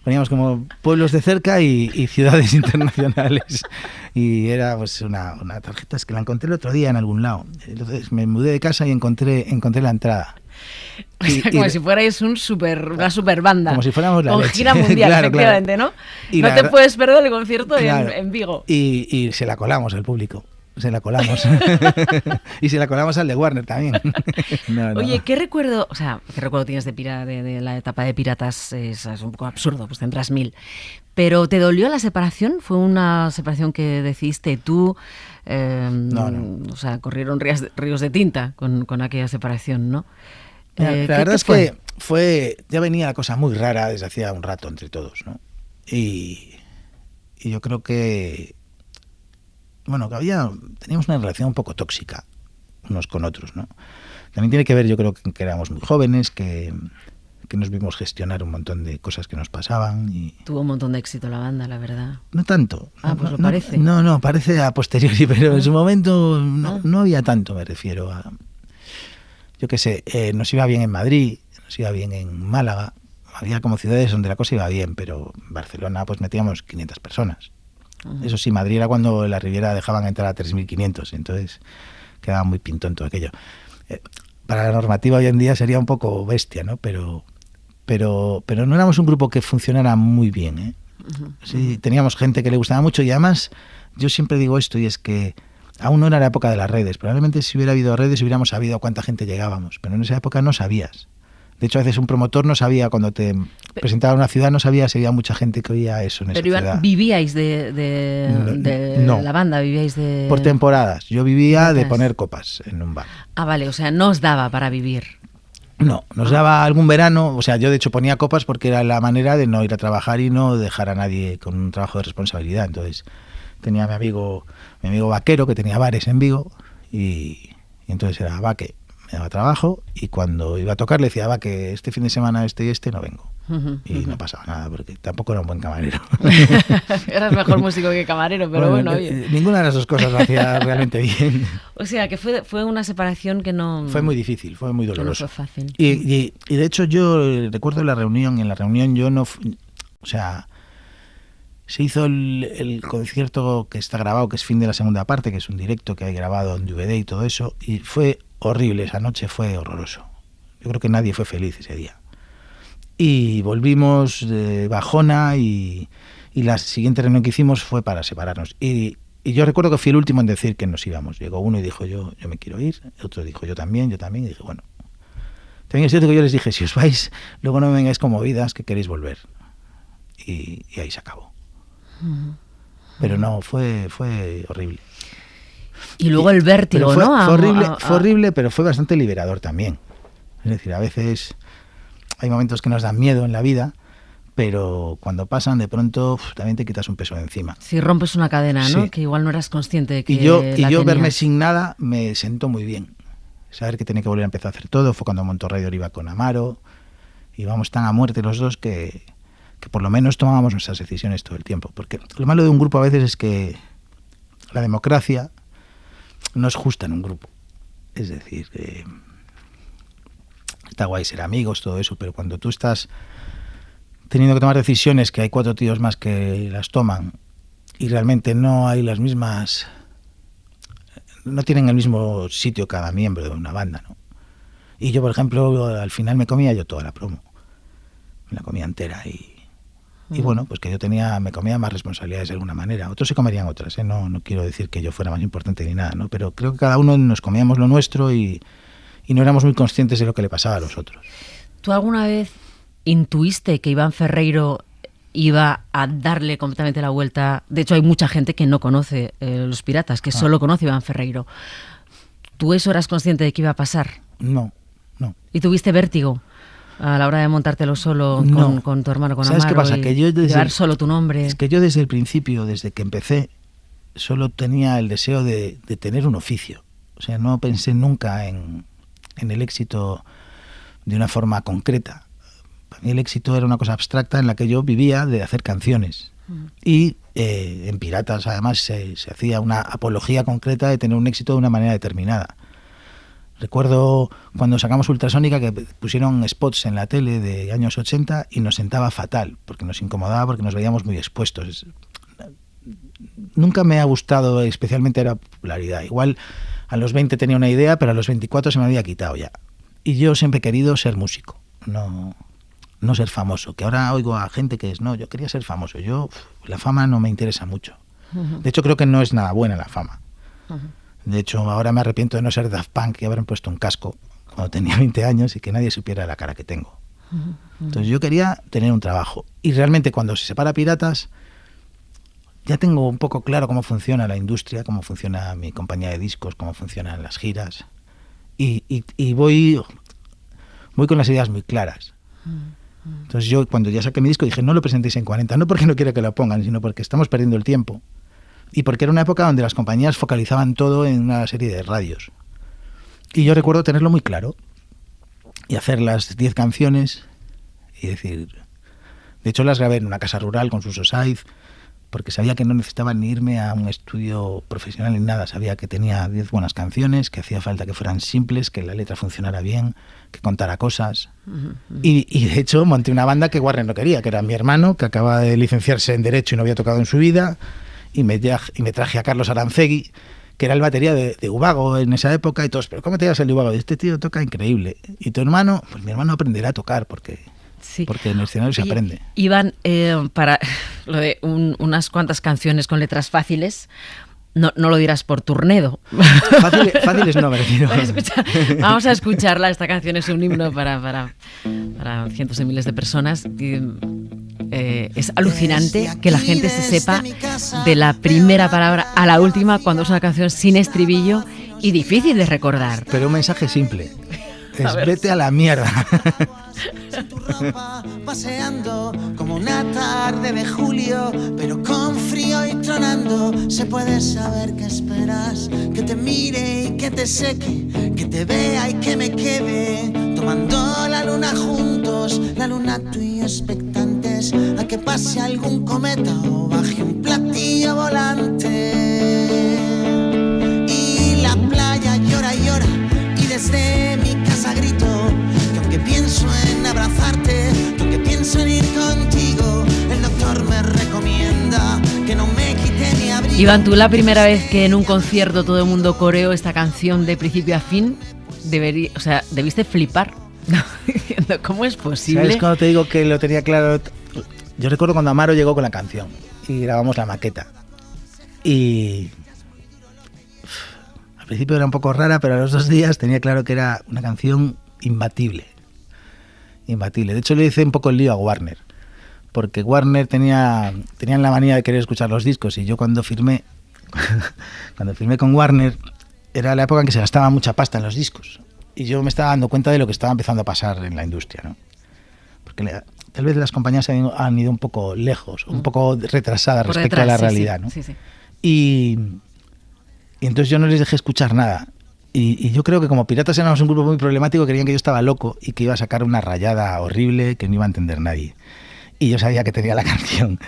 I: poníamos como pueblos de cerca y ciudades internacionales. Y era pues una tarjeta, es que la encontré el otro día en algún lado. Entonces me mudé de casa y encontré la entrada.
B: O sea, como si fuerais una super banda.
I: Como si fuéramos la
B: con
I: leche.
B: gira mundial,
I: Claro,
B: efectivamente,
I: claro.
B: ¿no?
I: Y
B: No
I: la
B: te
I: verdad-
B: puedes perder el concierto
I: Claro.
B: en Vigo.
I: Y se la colamos al público. Se la colamos. Y se la colamos al de Warner también. No.
B: Oye, ¿qué recuerdo tienes de la etapa de Piratas? Es un poco absurdo, pues tendrás 1000. Pero ¿te dolió la separación? ¿Fue una separación que decidiste tú?
I: No.
B: O sea, corrieron ríos de tinta con aquella separación, ¿no?
I: La
B: ¿qué
I: verdad es
B: fue?
I: que ya venía la cosa muy rara desde hacía un rato entre todos, ¿no? Y yo creo que, bueno, que teníamos una relación un poco tóxica unos con otros, ¿no? También tiene que ver, yo creo, que éramos muy jóvenes, que nos vimos gestionar un montón de cosas que nos pasaban. Y
B: Tuvo un montón de éxito la banda, la verdad.
I: no tanto.
B: Pues lo
I: no,
B: parece.
I: No, parece a posteriori, pero en su momento no había tanto, me refiero a... Yo qué sé, nos iba bien en Madrid, nos iba bien en Málaga, había como ciudades donde la cosa iba bien, pero en Barcelona pues metíamos 500 personas. Eso sí, Madrid era cuando en la Riviera dejaban entrar a 3.500, entonces quedaba muy pintón todo aquello. Para la normativa hoy en día sería un poco bestia, ¿no? Pero no éramos un grupo que funcionara muy bien, ¿eh? Sí, teníamos gente que le gustaba mucho y además yo siempre digo esto, y es que aún no era la época de las redes. Probablemente si hubiera habido redes hubiéramos sabido a cuánta gente llegábamos, pero en esa época no sabías. De hecho, a veces un promotor no sabía, cuando te presentaba en una ciudad, no sabía si había mucha gente que oía eso en esa ciudad.
B: ¿Vivíais de
I: No.
B: la banda? ¿Vivíais de...?
I: Por temporadas. Yo vivía de poner copas en un bar.
B: Ah, vale, o sea, no os daba para vivir.
I: No, nos daba algún verano, o sea, yo de hecho ponía copas porque era la manera de no ir a trabajar y no dejar a nadie con un trabajo de responsabilidad. Entonces tenía mi amigo Vaquero, que tenía bares en Vigo, y entonces era Vaque, me daba trabajo, y cuando iba a tocar le decía, Vaque, este fin de semana este no vengo. Y no pasaba nada, porque tampoco era un buen camarero.
B: Eras mejor músico que camarero, pero bueno, oye.
I: Ninguna de las dos cosas lo hacía realmente bien.
B: O sea, que fue una separación que no...
I: Fue muy difícil, fue muy doloroso.
B: No fue fácil.
I: Y de hecho yo recuerdo en la reunión yo no... O sea, se hizo el concierto que está grabado, que es fin de la segunda parte, que es un directo que hay grabado en DVD y todo eso, y fue horrible, esa noche fue horroroso. Yo creo que nadie fue feliz ese día. Y volvimos de bajona y la siguiente reunión que hicimos fue para separarnos. Y yo recuerdo que fui el último en decir que nos íbamos. Llegó uno y dijo, yo me quiero ir. El otro dijo, yo también. Y dije, bueno. También es cierto que yo les dije, si os vais, luego no me vengáis con movidas, que queréis volver. Y ahí se acabó. Pero no, fue horrible.
B: Y luego el vértigo,
I: pero
B: ¿no?
I: Fue horrible, pero fue bastante liberador también. Es decir, a veces hay momentos que nos dan miedo en la vida, pero cuando pasan, de pronto también te quitas un peso de encima.
B: Si rompes una cadena, ¿no?
I: Sí.
B: Que igual no eras consciente de que
I: Y yo
B: tenías.
I: verme sin nada me sentó muy bien. Saber que tenía que volver a empezar a hacer todo. Fue cuando Montorrey iba con Amaro. Íbamos tan a muerte los dos que por lo menos tomábamos nuestras decisiones todo el tiempo. Porque lo malo de un grupo a veces es que la democracia no es justa en un grupo. Es decir, está guay ser amigos, todo eso, pero cuando tú estás teniendo que tomar decisiones que hay 4 tíos más que las toman y realmente no hay las mismas, no tienen el mismo sitio cada miembro de una banda, ¿no? Y yo, por ejemplo, al final me comía yo toda la promo, me la comía entera y bueno, pues que yo me comía más responsabilidades de alguna manera. Otros se comerían otras, ¿eh? No quiero decir que yo fuera más importante ni nada, ¿no? Pero creo que cada uno nos comíamos lo nuestro y no éramos muy conscientes de lo que le pasaba a los otros.
B: ¿Tú alguna vez intuiste que Iván Ferreiro iba a darle completamente la vuelta? De hecho, hay mucha gente que no conoce Los Piratas, que solo conoce a Iván Ferreiro. ¿Tú eso eras consciente de que iba a pasar?
I: No.
B: ¿Y tuviste vértigo a la hora de montártelo solo con tu hermano, con
I: ¿Sabes
B: Amaro?
I: qué pasa? Que yo
B: llevar solo tu nombre.
I: Es que yo desde el principio, desde que empecé, solo tenía el deseo de tener un oficio. O sea, no pensé nunca en el éxito de una forma concreta. Para mí el éxito era una cosa abstracta en la que yo vivía de hacer canciones. Y en Piratas, además, se hacía una apología concreta de tener un éxito de una manera determinada. Recuerdo cuando sacamos Ultrasónica que pusieron spots en la tele de años 80 y nos sentaba fatal, porque nos incomodaba, porque nos veíamos muy expuestos. Nunca me ha gustado especialmente la popularidad. Igual a los 20 tenía una idea, pero a los 24 se me había quitado ya. Y yo siempre he querido ser músico, no ser famoso. Que ahora oigo a gente que yo quería ser famoso. La fama no me interesa mucho. De hecho, creo que no es nada buena la fama. De hecho, ahora me arrepiento de no ser Daft Punk y haberme puesto un casco cuando tenía 20 años y que nadie supiera la cara que tengo. Entonces yo quería tener un trabajo. Y realmente cuando se separa Piratas, ya tengo un poco claro cómo funciona la industria, cómo funciona mi compañía de discos, cómo funcionan las giras. Y voy con las ideas muy claras. Entonces yo cuando ya saqué mi disco dije, no lo presentéis en 40, no porque no quiera que lo pongan, sino porque estamos perdiendo el tiempo. Y porque era una época donde las compañías focalizaban todo en una serie de radios. Y yo recuerdo tenerlo muy claro y hacer las 10 canciones y decir... De hecho las grabé en una casa rural con Suso Saiz, porque sabía que no necesitaba ni irme a un estudio profesional ni nada. Sabía que tenía 10 buenas canciones, que hacía falta que fueran simples, que la letra funcionara bien, que contara cosas. Y de hecho monté una banda que Warner no quería, que era mi hermano, que acaba de licenciarse en Derecho y no había tocado en su vida... Y me traje a Carlos Arancegui, que era el batería de Ubago en esa época, y todos, ¿pero cómo te llamas el de Ubago? Este tío toca increíble. ¿Y tu hermano? Pues mi hermano aprenderá a tocar, porque en el escenario se aprende.
B: Iván, para lo de unas cuantas canciones con letras fáciles, no lo dirás por Turnedo.
I: Fáciles no, me refiero.
B: Vamos a escucharla. Esta canción es un himno para cientos de miles de personas. Es alucinante que la gente se sepa de la primera palabra a la última cuando es una canción sin estribillo y difícil de recordar.
I: Pero un mensaje simple. Es vete a la mierda.
J: Tu ropa paseando como una tarde de julio, pero con frío y tronando. Se puede saber qué esperas, que te mire y que te seque, que te vea y que me quede, tomando la luna juntos, la luna tú y yo expectantes, a que pase algún cometa o baje un platillo volante. Y la playa llora y llora, y desde mi casa grito que aunque pienso en abrazarte, que aunque pienso en ir contigo, el doctor me recomienda que no me quite mi abrigo.
B: Iván, tú la primera vez que en un concierto todo el mundo coreó esta canción de principio a fin, debiste flipar. ¿Cómo es posible?
I: ¿Sabes cuando te digo que lo tenía claro? Yo recuerdo cuando Amaro llegó con la canción y grabamos la maqueta. Y al principio era un poco rara, pero a los 2 días tenía claro que era una canción imbatible. De hecho le hice un poco el lío a Warner, porque Warner tenían la manía de querer escuchar los discos, y yo cuando firmé con Warner era la época en que se gastaba mucha pasta en los discos, y yo me estaba dando cuenta de lo que estaba empezando a pasar en la industria, ¿no? Porque tal vez las compañías han ido un poco lejos, un poco retrasadas respecto a la realidad, ¿no?
B: Sí.
I: Y entonces yo no les dejé escuchar nada. Y yo creo que como Piratas éramos un grupo muy problemático, creían que yo estaba loco y que iba a sacar una rayada horrible que no iba a entender nadie. Y yo sabía que tenía la canción.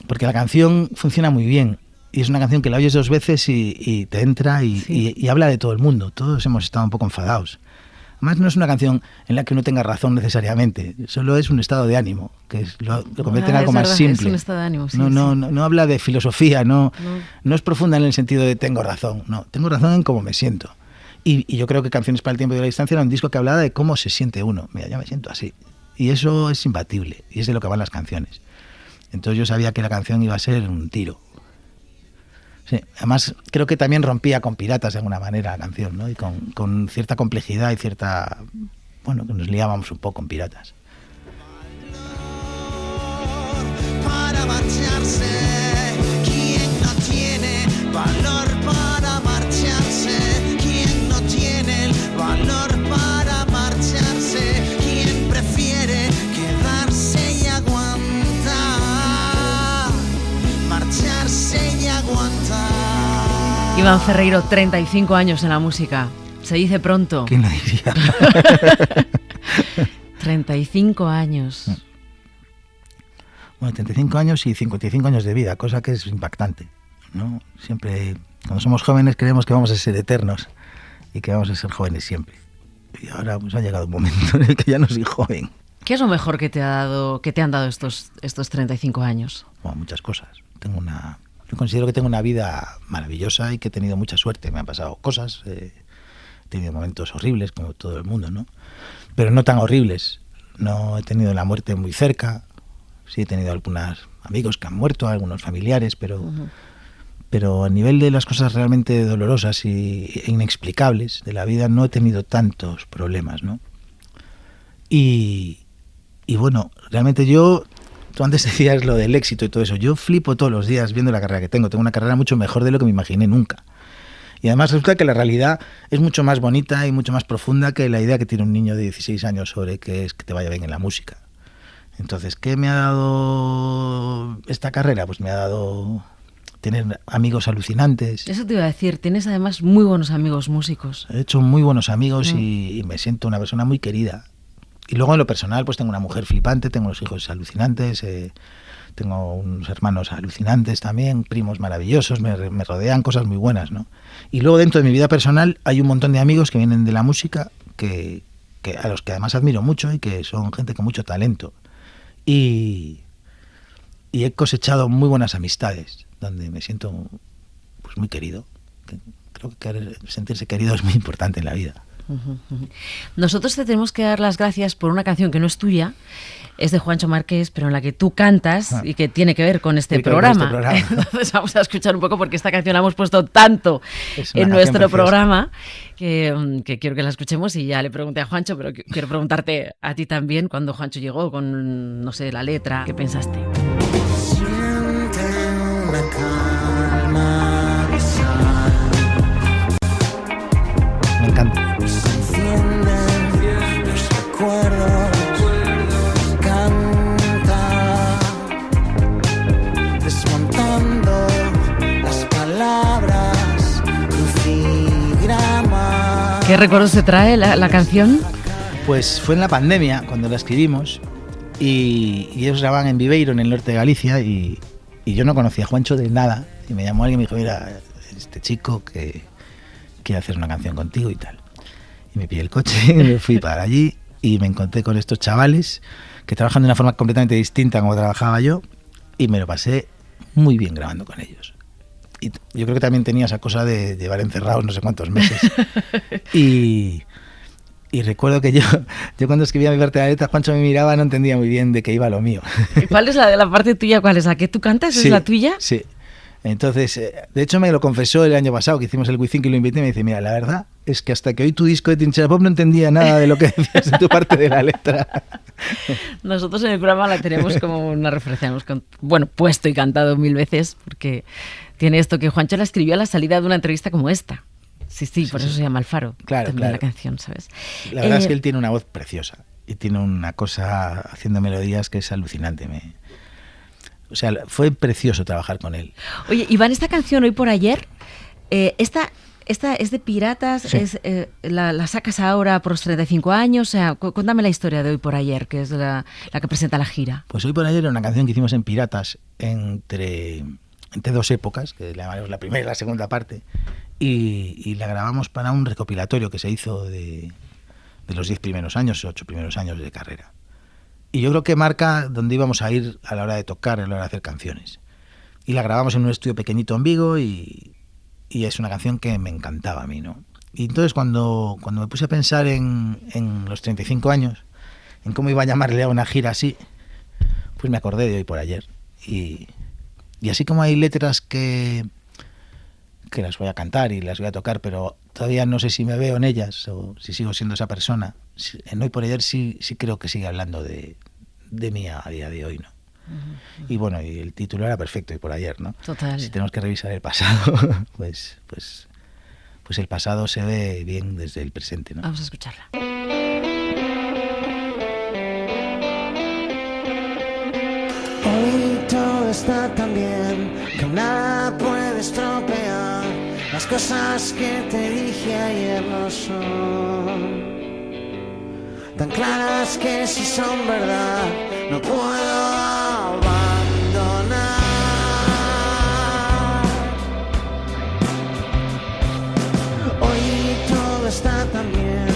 I: Porque la canción funciona muy bien. Y es una canción que la oyes 2 veces y te entra y habla de todo el mundo. Todos hemos estado un poco enfadados. Además, no es una canción en la que uno tenga razón necesariamente, solo es un estado de ánimo, que lo convierte en algo más simple.
B: Es un estado de ánimo, sí,
I: no habla de filosofía, no es profunda en el sentido de tengo razón, no, tengo razón en cómo me siento. Y yo creo que Canciones para el tiempo y la distancia era un disco que hablaba de cómo se siente uno. Mira, yo me siento así. Y eso es imbatible, y es de lo que van las canciones. Entonces yo sabía que la canción iba a ser un tiro. Sí, además creo que también rompía con Piratas de alguna manera la canción, ¿no? Y con cierta complejidad y cierta... Bueno, que nos liábamos un poco en Piratas.
J: Para marcharse, ¿quién no tiene valor para marcharse? ¿Quién no tiene el valor para marcharse? ¿Quién prefiere quedarse y aguantar? Marcharse y aguantar.
B: Iván Ferreiro, 35 años en la música. Se dice pronto.
I: ¿Quién lo diría?
B: 35 años.
I: Bueno, 35 años y 55 años de vida, cosa que es impactante, ¿no? Siempre, cuando somos jóvenes, creemos que vamos a ser eternos y que vamos a ser jóvenes siempre. Y ahora pues ha llegado un momento en el que ya no soy joven.
B: ¿Qué es lo mejor que te han dado estos 35 años?
I: Bueno, muchas cosas. Yo considero que tengo una vida maravillosa y que he tenido mucha suerte. Me han pasado cosas, he tenido momentos horribles, como todo el mundo, ¿no? Pero no tan horribles. No he tenido la muerte muy cerca. Sí he tenido algunos amigos que han muerto, algunos familiares, pero a nivel de las cosas realmente dolorosas e inexplicables de la vida no he tenido tantos problemas, ¿no? Y bueno, realmente tú antes decías lo del éxito y todo eso, yo flipo todos los días viendo la carrera que tengo una carrera mucho mejor de lo que me imaginé nunca. Y además resulta que la realidad es mucho más bonita y mucho más profunda que la idea que tiene un niño de 16 años sobre que es que te vaya bien en la música. Entonces, ¿qué me ha dado esta carrera? Pues me ha dado tener amigos alucinantes.
B: Eso te iba a decir, tienes además muy buenos amigos músicos.
I: He hecho muy buenos amigos y me siento una persona muy querida. Y luego en lo personal, pues tengo una mujer flipante, tengo los hijos alucinantes, tengo unos hermanos alucinantes también, primos maravillosos, me rodean cosas muy buenas, ¿no? Y luego dentro de mi vida personal hay un montón de amigos que vienen de la música, que a los que además admiro mucho y que son gente con mucho talento. Y he cosechado muy buenas amistades, donde me siento pues muy querido. Creo que sentirse querido es muy importante en la vida.
B: Nosotros te tenemos que dar las gracias por una canción que no es tuya, es de Juancho Márquez, pero en la que tú cantas y que tiene que ver con este programa. Entonces vamos a escuchar un poco porque esta canción la hemos puesto tanto en nuestro programa que quiero que la escuchemos y ya le pregunté a Juancho, pero quiero preguntarte a ti también cuando Juancho llegó con, no sé, la letra, ¿qué pensaste?
J: Siente una calma abisal.
I: Me encanta.
J: Los recuerdos, canta, desmontando las palabras, crucigrama.
B: ¿Qué recuerdos te trae la canción?
I: Pues fue en la pandemia cuando la escribimos y ellos grababan en Viveiro, en el norte de Galicia, y yo no conocía a Juancho de nada, y me llamó alguien y me dijo, mira, este chico que quiere hacer una canción contigo y tal. Y me pillé el coche y me fui para allí y me encontré con estos chavales que trabajan de una forma completamente distinta a como trabajaba yo y me lo pasé muy bien grabando con ellos. Y yo creo que también tenía esa cosa de llevar encerrados no sé cuántos meses. Y recuerdo que yo cuando escribía mi parte de la letra, Juancho me miraba, no entendía muy bien de qué iba lo mío.
B: ¿Y cuál es la parte tuya? ¿Cuál es la que tú cantas? ¿Es la tuya?
I: Sí. Entonces, de hecho me lo confesó el año pasado que hicimos el Wizzing y lo invité y me dice, mira, la verdad es que hasta que oí tu disco de Trinchera Pop no entendía nada de lo que decías en tu parte de la letra.
B: Nosotros en el programa la tenemos como una referencia, hemos puesto y cantado 1000 veces porque tiene esto que Juancho la escribió a la salida de una entrevista como esta. Sí, por eso se llama El Faro.
I: Claro.
B: La canción, ¿sabes?
I: La verdad es que él tiene una voz preciosa y tiene una cosa haciendo melodías que es alucinante. O sea, fue precioso trabajar con él.
B: Oye, Iván, esta canción Hoy por Ayer, esta es de Piratas,
I: sí.
B: La sacas ahora por los 35 años, o sea, cuéntame la historia de Hoy por Ayer, que es la que presenta la gira.
I: Pues Hoy por Ayer era una canción que hicimos en Piratas entre dos épocas, que le llamamos la primera y la segunda parte, y la grabamos para un recopilatorio que se hizo de de los 10 primeros años, 8 primeros años de carrera. Y yo creo que marca dónde íbamos a ir a la hora de tocar, a la hora de hacer canciones. Y la grabamos en un estudio pequeñito en Vigo y es una canción que me encantaba a mí, ¿no? Y entonces cuando me puse a pensar en los 35 años, en cómo iba a llamarle a una gira así, pues me acordé de Hoy por Ayer. Y así como hay letras que las voy a cantar y las voy a tocar, pero todavía no sé si me veo en ellas o si sigo siendo esa persona, en Hoy por Ayer sí creo que sigue hablando de mí a día de hoy, ¿no? Uh-huh. Y bueno, y el título era perfecto, Hoy por Ayer, ¿no?
B: Total.
I: Si tenemos que revisar el pasado, pues el pasado se ve bien desde el presente, ¿no?
B: Vamos a escucharla.
J: Hoy todo está tan bien que nada puede estropear. Las cosas que te dije ayer no son tan claras que si son verdad no puedo abandonar. Hoy todo está tan bien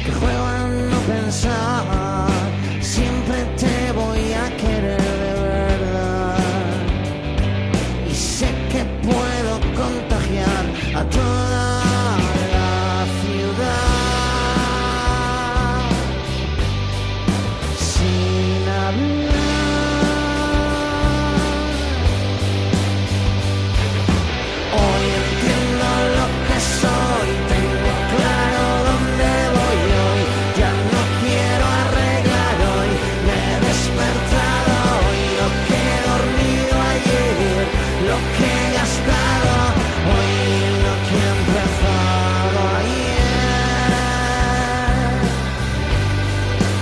J: que juego a no pensar. Siempre te voy a querer de verdad y sé que puedo contagiar a toda la ciudad sin hablar. Hoy entiendo lo que soy, tengo claro dónde voy hoy, ya no quiero arreglar hoy, me he despertado hoy, lo que he dormido ayer, lo que he gastado hoy, lo que he empezado ayer,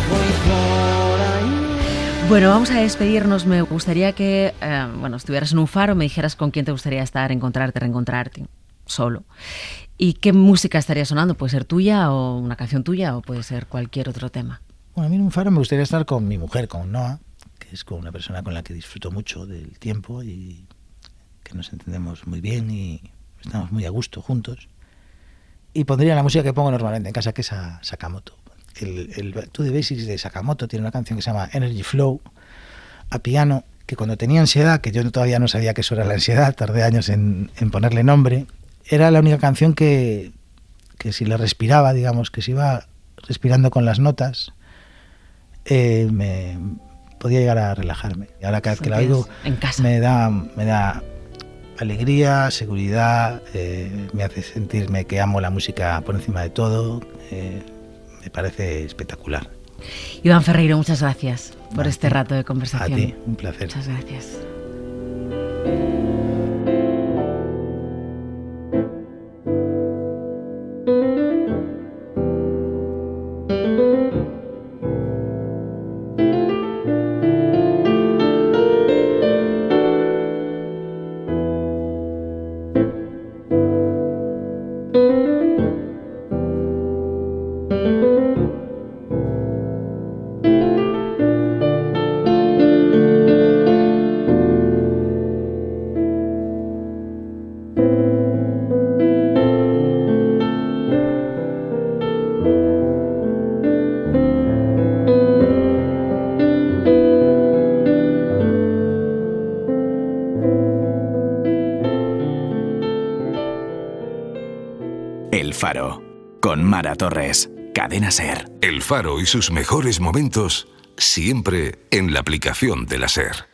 J: voy por ahí.
B: Bueno, vamos a despedirnos. Me gustaría que estuvieras en un faro, me dijeras con quién te gustaría estar, encontrarte, reencontrarte, solo. ¿Y qué música estaría sonando? ¿Puede ser tuya o una canción tuya o puede ser cualquier otro tema?
I: Bueno, a mí en un faro me gustaría estar con mi mujer, con Noa, que es con una persona con la que disfruto mucho del tiempo y que nos entendemos muy bien y estamos muy a gusto juntos. Y pondría la música que pongo normalmente en casa, que es a Sakamoto. El To The Basics de Sakamoto tiene una canción que se llama Energy Flow, a piano, que cuando tenía ansiedad, que yo todavía no sabía que eso era la ansiedad, tardé años en ponerle nombre, era la única canción que si la respiraba, digamos, que si iba respirando con las notas, me podía llegar a relajarme. Y ahora cada vez que la oigo me da alegría, seguridad, me hace sentirme que amo la música por encima de todo, me parece espectacular.
B: Iván Ferreiro, muchas gracias por este rato de conversación.
I: A ti, un placer.
B: Muchas gracias.
H: El Faro, con Mara Torres, Cadena SER.
K: El Faro y sus mejores momentos siempre en la aplicación de la SER.